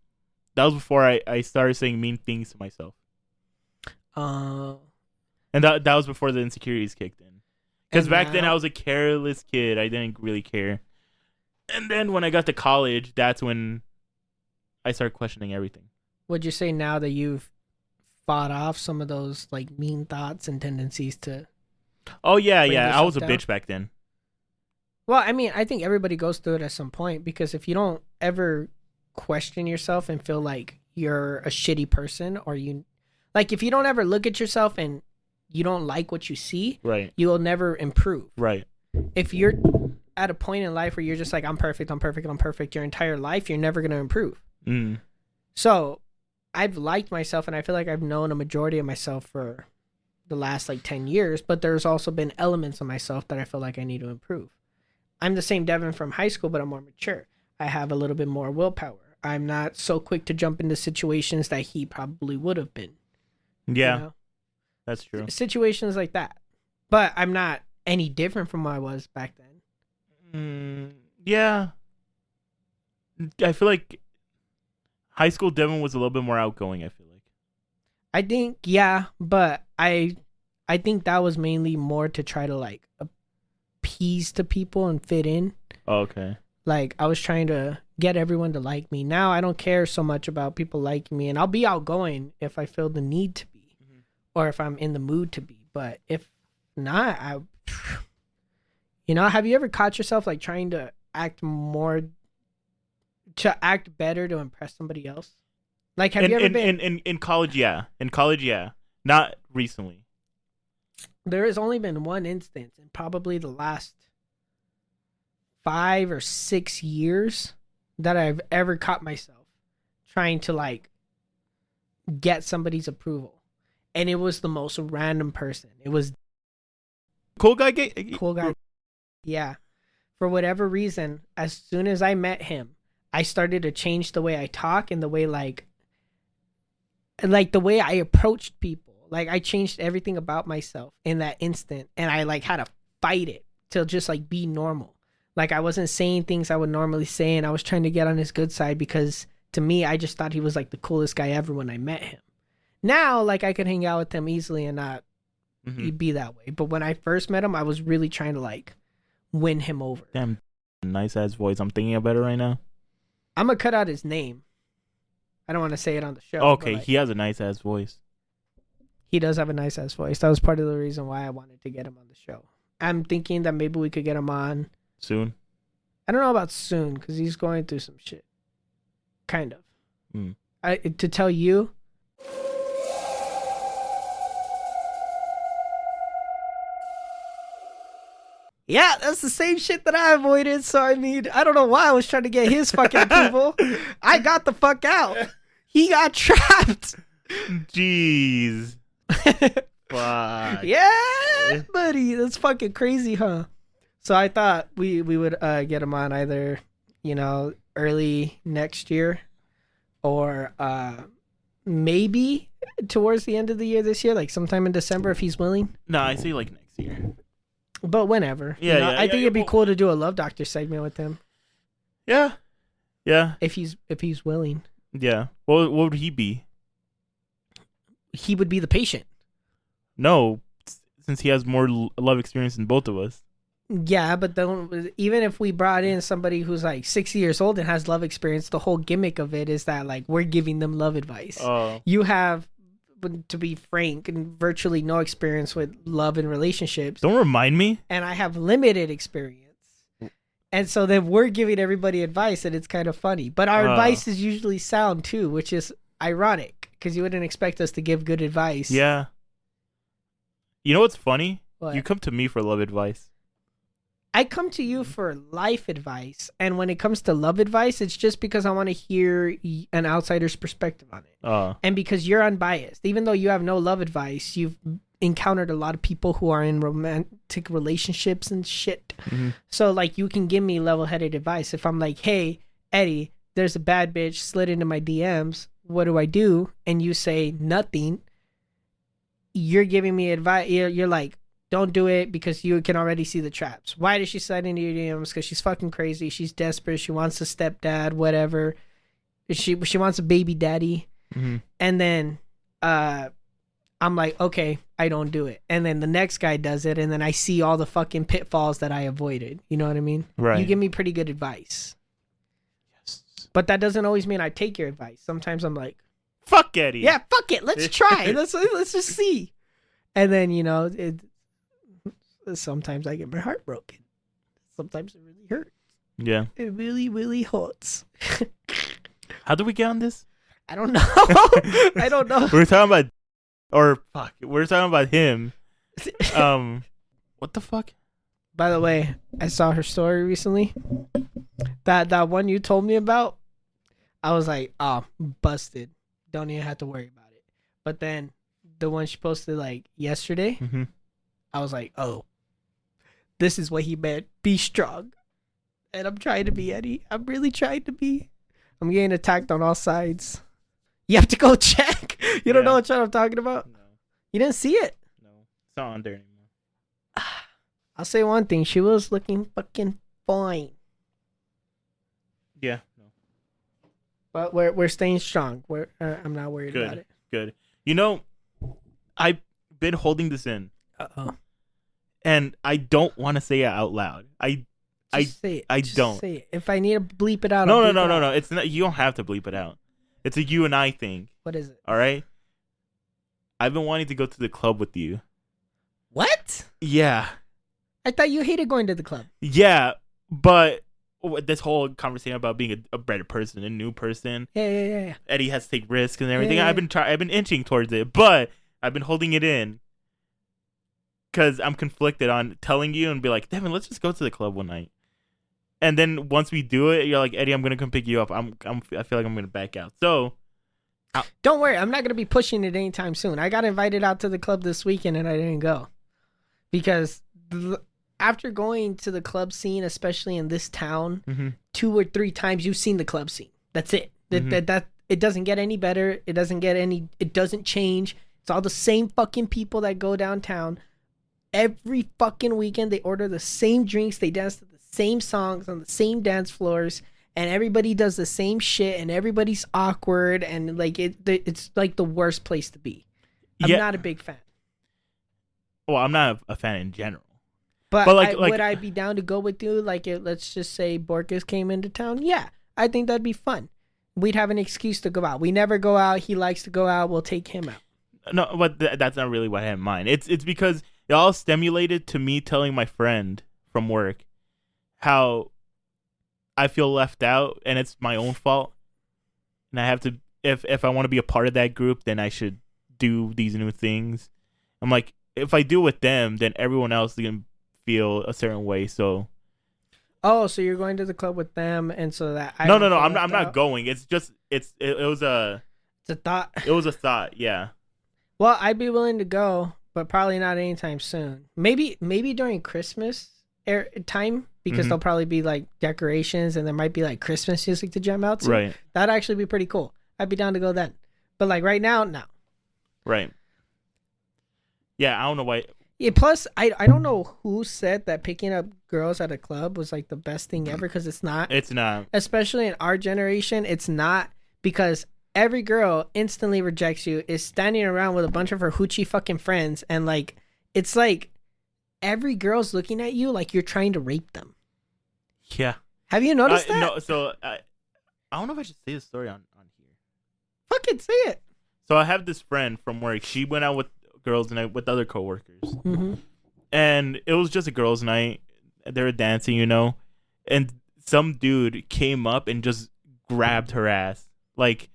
started saying mean things to myself. And that was before the insecurities kicked in. Because back then I was a careless kid. I didn't really care. And then when I got to college, that's when I started questioning everything. Would you say now that you've fought off some of those like mean thoughts and tendencies to... Oh, yeah. I was a bitch back then. Well, I mean, I think everybody goes through it at some point, because if you don't ever question yourself and feel like you're a shitty person, or if you don't ever look at yourself and you don't like what you see, right, you will never improve. Right. If you're at a point in life where you're just like, I'm perfect your entire life, you're never going to improve. So I've liked myself, and I feel like I've known a majority of myself for the last like 10 years, but there's also been elements of myself that I feel like I need to improve. I'm the same Devin from high school, but I'm more mature. I have a little bit more willpower. I'm not so quick to jump into situations that he probably would have been. Yeah, you know? That's true. Situations like that. But I'm not any different from what I was back then. Yeah. I feel like high school Devin was a little bit more outgoing, I feel like. I think, yeah, but I think that was mainly more to try to like appease to people and fit in. Oh, okay. Like I was trying to get everyone to like me. Now I don't care so much about people liking me, and I'll be outgoing if I feel the need to be, or if I'm in the mood to be. But if not, have you ever caught yourself like trying to act better to impress somebody else? Like, have you ever been in college? Yeah, in college, yeah. Not recently. There has only been one instance in probably the last 5 or 6 years that I've ever caught myself trying to like get somebody's approval. And it was the most random person. It was Cool guy. cool guy. Yeah. For whatever reason, as soon as I met him, I started to change the way I talk and the way like the way I approached people. Like I changed everything about myself in that instant, and I like had to fight it to just like be normal. Like I wasn't saying things I would normally say, and I was trying to get on his good side because to me, I just thought he was like the coolest guy ever when I met him. Now, like I could hang out with him easily and not be that way. But when I first met him, I was really trying to like win him over. Damn, nice ass voice. I'm thinking about it right now. I'm gonna cut out his name. I don't want to say it on the show. Okay, but, like, he has a nice ass voice. he does have a nice ass voice. That was part of the reason why I wanted to get him on the show. I'm thinking that maybe we could get him on Soon. I don't know about soon because he's going through some shit. Kind of. To tell you, yeah, that's the same shit that I avoided. So I mean, I don't know why I was trying to get his fucking approval. I got the fuck out. He got trapped. Jeez. Fuck. Yeah, buddy, that's fucking crazy, huh? So I thought we would get him on either, early next year, or maybe towards the end of the year this year, like sometime in December if he's willing. No, I say like next year. But whenever. Yeah, I think it'd be cool to do a Love Doctor segment with him. Yeah. Yeah. If he's willing. Yeah. What would he be? He would be the patient. No, since he has more love experience than both of us. Yeah, but then even if we brought in somebody who's like 60 years old and has love experience, the whole gimmick of it is that like we're giving them love advice. You have, to be frank, and virtually no experience with love and relationships. Don't remind me. And I have limited experience. And so then we're giving everybody advice, and it's kind of funny. But our advice is usually sound too, which is ironic because you wouldn't expect us to give good advice. Yeah. You know what's funny? What? You come to me for love advice. I come to you for life advice, and when it comes to love advice, it's just because I want to hear an outsider's perspective on it. And because you're unbiased. Even though you have no love advice, you've encountered a lot of people who are in romantic relationships and shit. So, like, you can give me level-headed advice. If I'm like, hey, Eddie, there's a bad bitch slid into my DMs. What do I do? And you say nothing. You're giving me advice. You're like, don't do it because you can already see the traps. Why does she slide into your DMs? Because she's fucking crazy. She's desperate. She wants a stepdad, whatever. She wants a baby daddy. And then I'm like, okay, I don't do it. And then the next guy does it. And then I see all the fucking pitfalls that I avoided. You know what I mean? Right. You give me pretty good advice. Yes. But that doesn't always mean I take your advice. Sometimes I'm like, fuck Eddie. yeah, fuck it. Let's try. let's just see. And then, sometimes I get my heart broken. Sometimes it really hurts. Yeah. It really, really hurts. How do we get on this? I don't know. I don't know. We're talking about him. What the fuck? By the way, I saw her story recently. That one you told me about. I was like, oh, busted. Don't even have to worry about it. But then the one she posted like yesterday, I was like, oh, this is what he meant. Be strong. And I'm trying to be, Eddie. I'm really trying to be. I'm getting attacked on all sides. You have to go check. You don't know what I'm talking about? No. You didn't see it? No. It's not on there anymore. I'll say one thing. She was looking fucking fine. Yeah. No. But we're staying strong. I'm not worried about it. Good. You know, I've been holding this in. Uh-oh. And I don't want to say it out loud. Just say it. I Just don't. say it. If I need to bleep it out, No. I'll bleep it out. It's not. You don't have to bleep it out. It's a you and I thing. What is it? All right. I've been wanting to go to the club with you. What? Yeah. I thought you hated going to the club. Yeah, but this whole conversation about being a better person, a new person. Yeah. Eddie has to take risks and everything. Yeah. I've been inching towards it, but I've been holding it in. because I'm conflicted on telling you and be like, Devin, let's just go to the club one night. And then once we do it, you're like, Eddie, I'm gonna come pick you up. I feel like I'm gonna back out. So Don't worry, I'm not gonna be pushing it anytime soon. I got invited out to the club this weekend and I didn't go because after going to the club scene, especially in this town, 2 or 3 times you've seen the club scene. That's it. That it doesn't get any better. It doesn't change. It's all the same fucking people that go downtown. Every fucking weekend they order the same drinks, they dance to the same songs on the same dance floors, and everybody does the same shit, and everybody's awkward, and like it's like the worst place to be. I'm not a big fan. Well, I'm not a fan in general. But would I be down to go with you? Like, let's just say Borges came into town. Yeah, I think that'd be fun. We'd have an excuse to go out. We never go out. He likes to go out. We'll take him out. No, but that's not really what I had in mind. It's because it all stimulated to me telling my friend from work how I feel left out and it's my own fault. And I have to, if I want to be a part of that group, then I should do these new things. I'm like, if I do with them, then everyone else is going to feel a certain way. So. Oh, so you're going to the club with them, and so that No, I'm not going. It's just it was a thought. It was a thought, yeah. Well, I'd be willing to go, but probably not anytime soon. Maybe during Christmas time, because there'll probably be like decorations and there might be like Christmas music to jam out to. Right. That'd actually be pretty cool. I'd be down to go then. But like right now, no. Right. Yeah, I don't know why. Yeah, plus, I don't know who said that picking up girls at a club was like the best thing ever, because it's not. It's not. Especially in our generation, it's not, because every girl instantly rejects you, is standing around with a bunch of her hoochie fucking friends, and like, it's like every girl's looking at you like you're trying to rape them. Yeah. Have you noticed that? No, so I don't know if I should say this story on here. Fucking say it. So I have this friend from work. She went out with girls' night with other coworkers, and it was just a girls' night. They were dancing, and some dude came up and just grabbed her ass, like.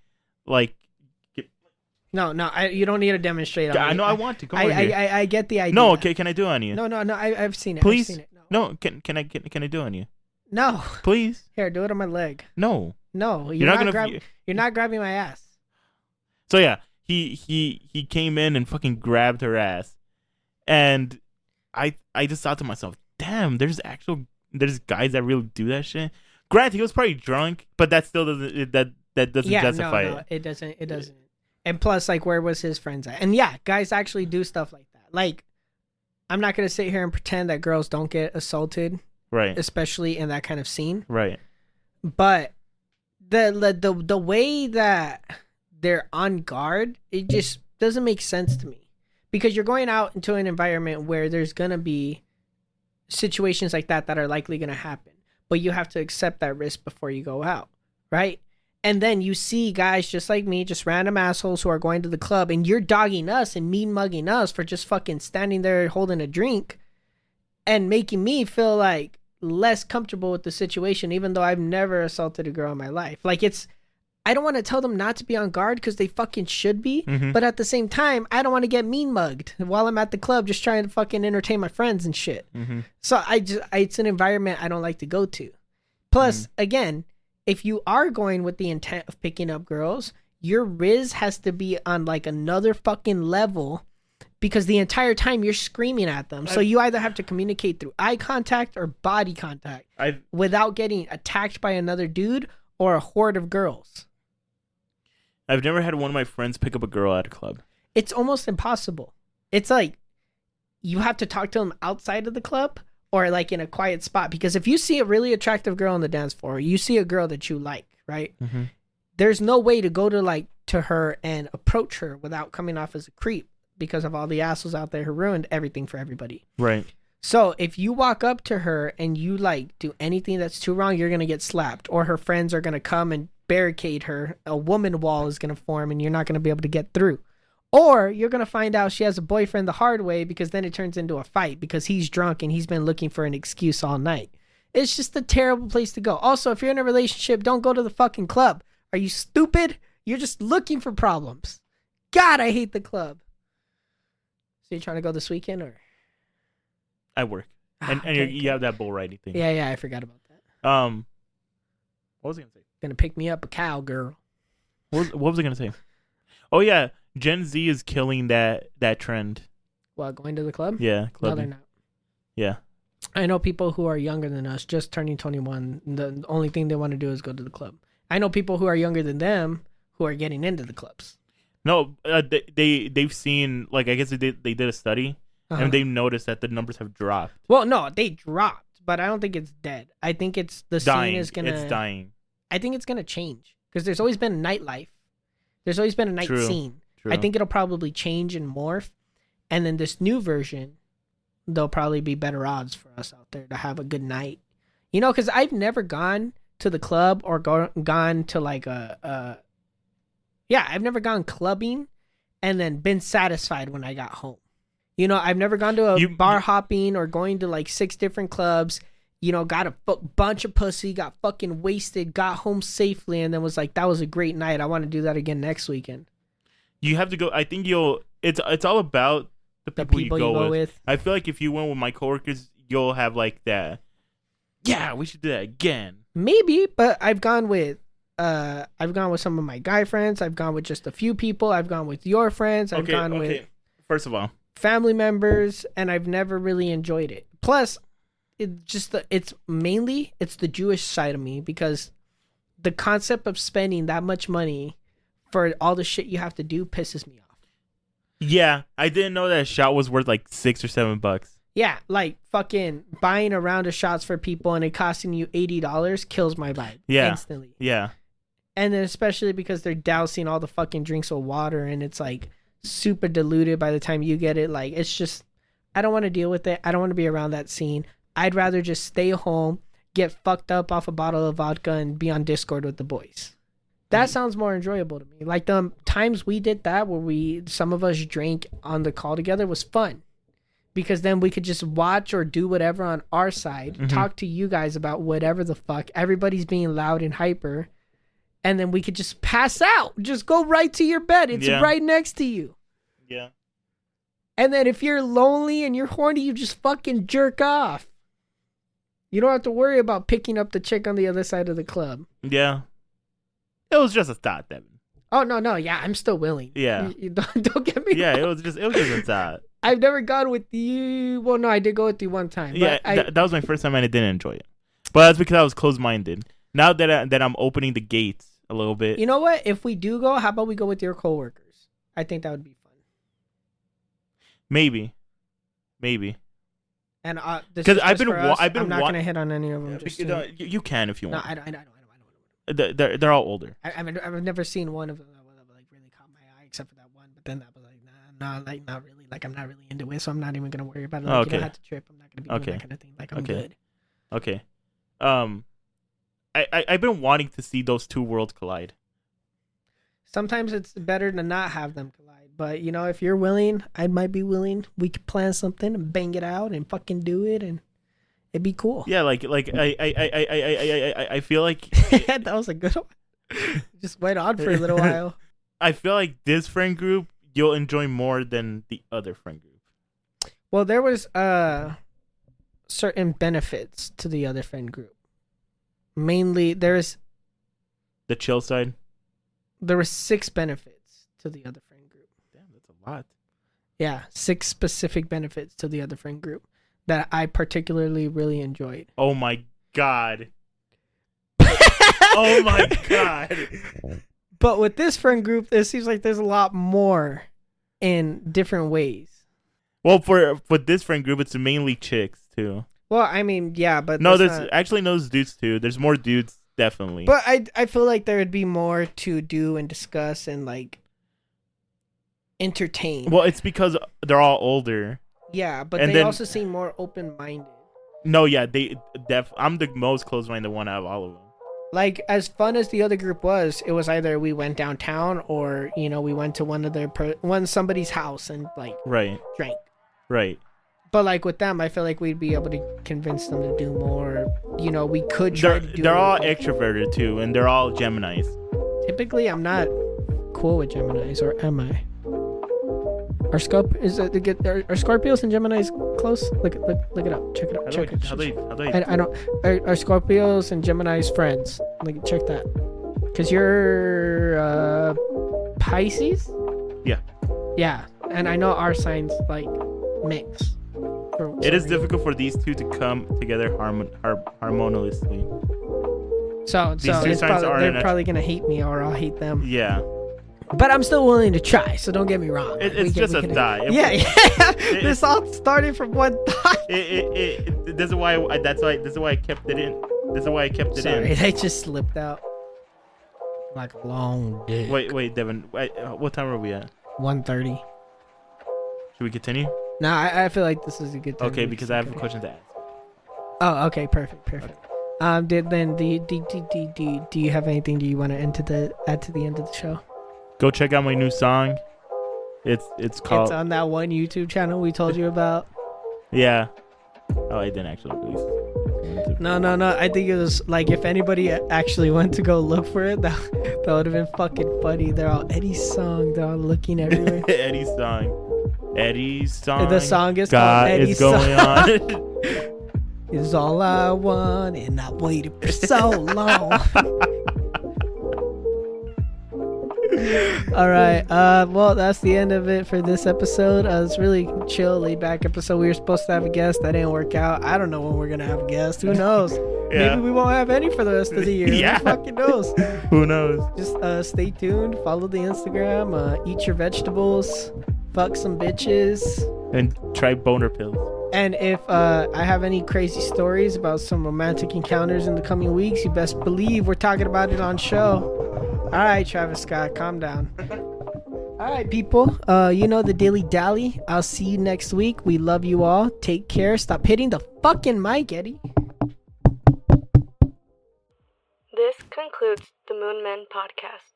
No, you don't need to demonstrate. On I me. know I want to. Come on here. I get the idea. No, okay, can I do it on you? No, I've seen it. Please, I've seen it. No, can I do it on you? No, please. Here, do it on my leg. No, you're not gonna. You're not grabbing my ass. So yeah, he came in and fucking grabbed her ass, and I just thought to myself, damn, there's guys that really do that shit. Granted, he was probably drunk, but that still doesn't justify it. It doesn't. And plus, like, where was his friends at? And yeah, guys actually do stuff like that. Like, I'm not gonna sit here and pretend that girls don't get assaulted, right? Especially in that kind of scene, right? But the way that they're on guard, it just doesn't make sense to me, because you're going out into an environment where there's gonna be situations like that are likely gonna happen, but you have to accept that risk before you go out, right? And then you see guys just like me, just random assholes who are going to the club, and you're dogging us and mean mugging us for just fucking standing there holding a drink and making me feel like less comfortable with the situation, even though I've never assaulted a girl in my life. Like, I don't want to tell them not to be on guard, because they fucking should be. But at the same time, I don't want to get mean mugged while I'm at the club just trying to fucking entertain my friends and shit. So it's an environment I don't like to go to. Plus, again, if you are going with the intent of picking up girls, your riz has to be on like another fucking level, because the entire time you're screaming at them. So you either have to communicate through eye contact or body contact without getting attacked by another dude or a horde of girls. I've never had one of my friends pick up a girl at a club. It's almost impossible. It's like you have to talk to them outside of the club, or like in a quiet spot, because if you see a really attractive girl on the dance floor, you see a girl that you like, right? There's no way to go to her and approach her without coming off as a creep, because of all the assholes out there who ruined everything for everybody. Right. So if you walk up to her and you like do anything that's too wrong, you're going to get slapped, or her friends are going to come and barricade her. A woman wall is going to form and you're not going to be able to get through. Or you're going to find out she has a boyfriend the hard way, because then it turns into a fight because he's drunk and he's been looking for an excuse all night. It's just a terrible place to go. Also, if you're in a relationship, don't go to the fucking club. Are you stupid? You're just looking for problems. God, I hate the club. So you're trying to go this weekend, or? I work, and you have that bull riding thing. Yeah, I forgot about that. What was I gonna say? Gonna pick me up a cow, girl. What was I gonna say? Oh yeah, Gen Z is killing that trend. What, going to the club? Yeah, No, clubbing. they're not. Yeah. I know people who are younger than us, just turning 21. The only thing they want to do is go to the club. I know people who are younger than them who are getting into the clubs. No, they've seen, like, I guess they did a study, and they've noticed that the numbers have dropped. Well, no, they dropped, but I don't think it's dead. I think it's the Dying. scene is gonna. It's dying. I think it's gonna change because there's always been nightlife. There's always been a night True. scene. True. I think it'll probably change and morph, and then this new version, there'll probably be better odds for us out there to have a good night. You know, because I've never gone to the club or gone to like I've never gone clubbing and then been satisfied when I got home. You know, I've never gone to a bar hopping or going to like 6 different clubs. You know, got a bunch of pussy, got fucking wasted, got home safely, and then was like, that was a great night. I want to do that again next weekend. You have to go. I think it's all about the people you go with. I feel like if you went with my coworkers, you'll have like that. Yeah, we should do that again. Maybe, but I've gone with some of my guy friends. I've gone with just a few people. I've gone with your friends. I've gone with First of all, family members, and I've never really enjoyed it. Plus, it's the Jewish side of me, because the concept of spending that much money for all the shit you have to do pisses me off. Yeah, I didn't know that a shot was worth like $6 or $7. Yeah, like fucking buying a round of shots for people and it costing you $80 kills my vibe instantly. Yeah. And then especially because they're dousing all the fucking drinks with water and it's like super diluted by the time you get it. Like, it's just, I don't want to deal with it. I don't want to be around that scene. I'd rather just stay home, get fucked up off a bottle of vodka, and be on Discord with the boys. That sounds more enjoyable to me. Like the times we did that where some of us drank on the call together was fun. Because then we could just watch or do whatever on our side, talk to you guys about whatever the fuck. Everybody's being loud and hyper. And then we could just pass out. Just go right to your bed. It's right next to you. Yeah. And then if you're lonely and you're horny, you just fucking jerk off. You don't have to worry about picking up the chick on the other side of the club. Yeah. It was just a thought, Devin. Oh, no. Yeah, I'm still willing. Yeah. You don't get me Yeah, wrong. it was just a thought. I've never gone with you. Well, no, I did go with you one time. Yeah, But that was my first time and I didn't enjoy it. But that's because I was closed-minded. Now that I'm opening the gates a little bit. You know what? If we do go, how about we go with your coworkers? I think that would be fun. Maybe. And because I'm not gonna hit on any of them. You can if you No, want. I don't. They're all older. I've never seen one of them that like really caught my eye, except for that one. But then that was like, nah, like not really. Like I'm not really into it, so I'm not even gonna worry about it. Like, you don't have to trip. I'm not gonna be doing that kind of thing. Like I'm good. Okay. I've been wanting to see those two worlds collide. Sometimes it's better to not have them collide. But you know, if you're willing, I might be willing. We could plan something and bang it out and fucking do it, and it'd be cool. Yeah, like I feel like that was a good one. Just went on for a little while. I feel like this friend group you'll enjoy more than the other friend group. Well, there was certain benefits to the other friend group. Mainly, there's the chill side. There were 6 benefits to the other friend group. Damn, that's a lot. Yeah, 6 specific benefits to the other friend group that I particularly really enjoyed. Oh my god. Oh my god. But with this friend group, it seems like there's a lot more in different ways. Well, for this friend group, it's mainly chicks too. Well, I mean, yeah, but no, there's actually no dudes too. There's more dudes, definitely. But I feel like there would be more to do and discuss and like entertain. Well, it's because they're all older. Yeah, but they also seem more open-minded. No, yeah, I'm the most closed-minded one out of all of them. Like, as fun as the other group was, it was either we went downtown or, you know, we went to one of somebody's house and like drank. Right. But like with them, I feel like we'd be able to convince them to do more. You know, we could try to do. They're all extroverted too, and they're all Geminis. Typically, I'm not cool with Geminis, or am I? Are Scorpios and Geminis close? Look it up. Check it out. Check it. How do I don't. Are Scorpios and Geminis friends? Like, check that. Cause you're Pisces. Yeah. Yeah, and I know our signs like mix. It is difficult for these two to come together harmoniously. So they're probably gonna hate me, or I'll hate them. Yeah. But I'm still willing to try, so don't get me wrong. It's just a die. This all started from one die. This is why I kept it in. This is why I kept it in. Sorry, I just slipped out. Like a long dick. Wait, Devin. What time are we at? 1:30. Should we continue? No, I feel like this is a good time. Okay, because I have a question to ask. Oh, okay, perfect. Do you have anything you want to add to the end of the show? Go check out my new song. It's called. It's on that one YouTube channel we told you about. Yeah. Oh, I didn't actually release it. No. I think it was like if anybody actually went to go look for it, that would have been fucking funny. They're all Eddie's song. They're all looking everywhere. Eddie's song. The song is God called Eddie's is going song. on. Is all I want, and I waited for so long. All right. Well, that's the end of it for this episode. It's really chill, laid back episode. We were supposed to have a guest. That didn't work out. I don't know when we're gonna have a guest. Who knows? Yeah. Maybe we won't have any for the rest of the year. Yeah. Who fucking knows? Who knows? Just stay tuned. Follow the Instagram. Eat your vegetables. Fuck some bitches. And try boner pills. And if I have any crazy stories about some romantic encounters in the coming weeks, you best believe we're talking about it on show. All right, Travis Scott, calm down. All right, people. You know the Dilly Dally. I'll see you next week. We love you all. Take care. Stop hitting the fucking mic, Eddie. This concludes the Moon Men podcast.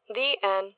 The end.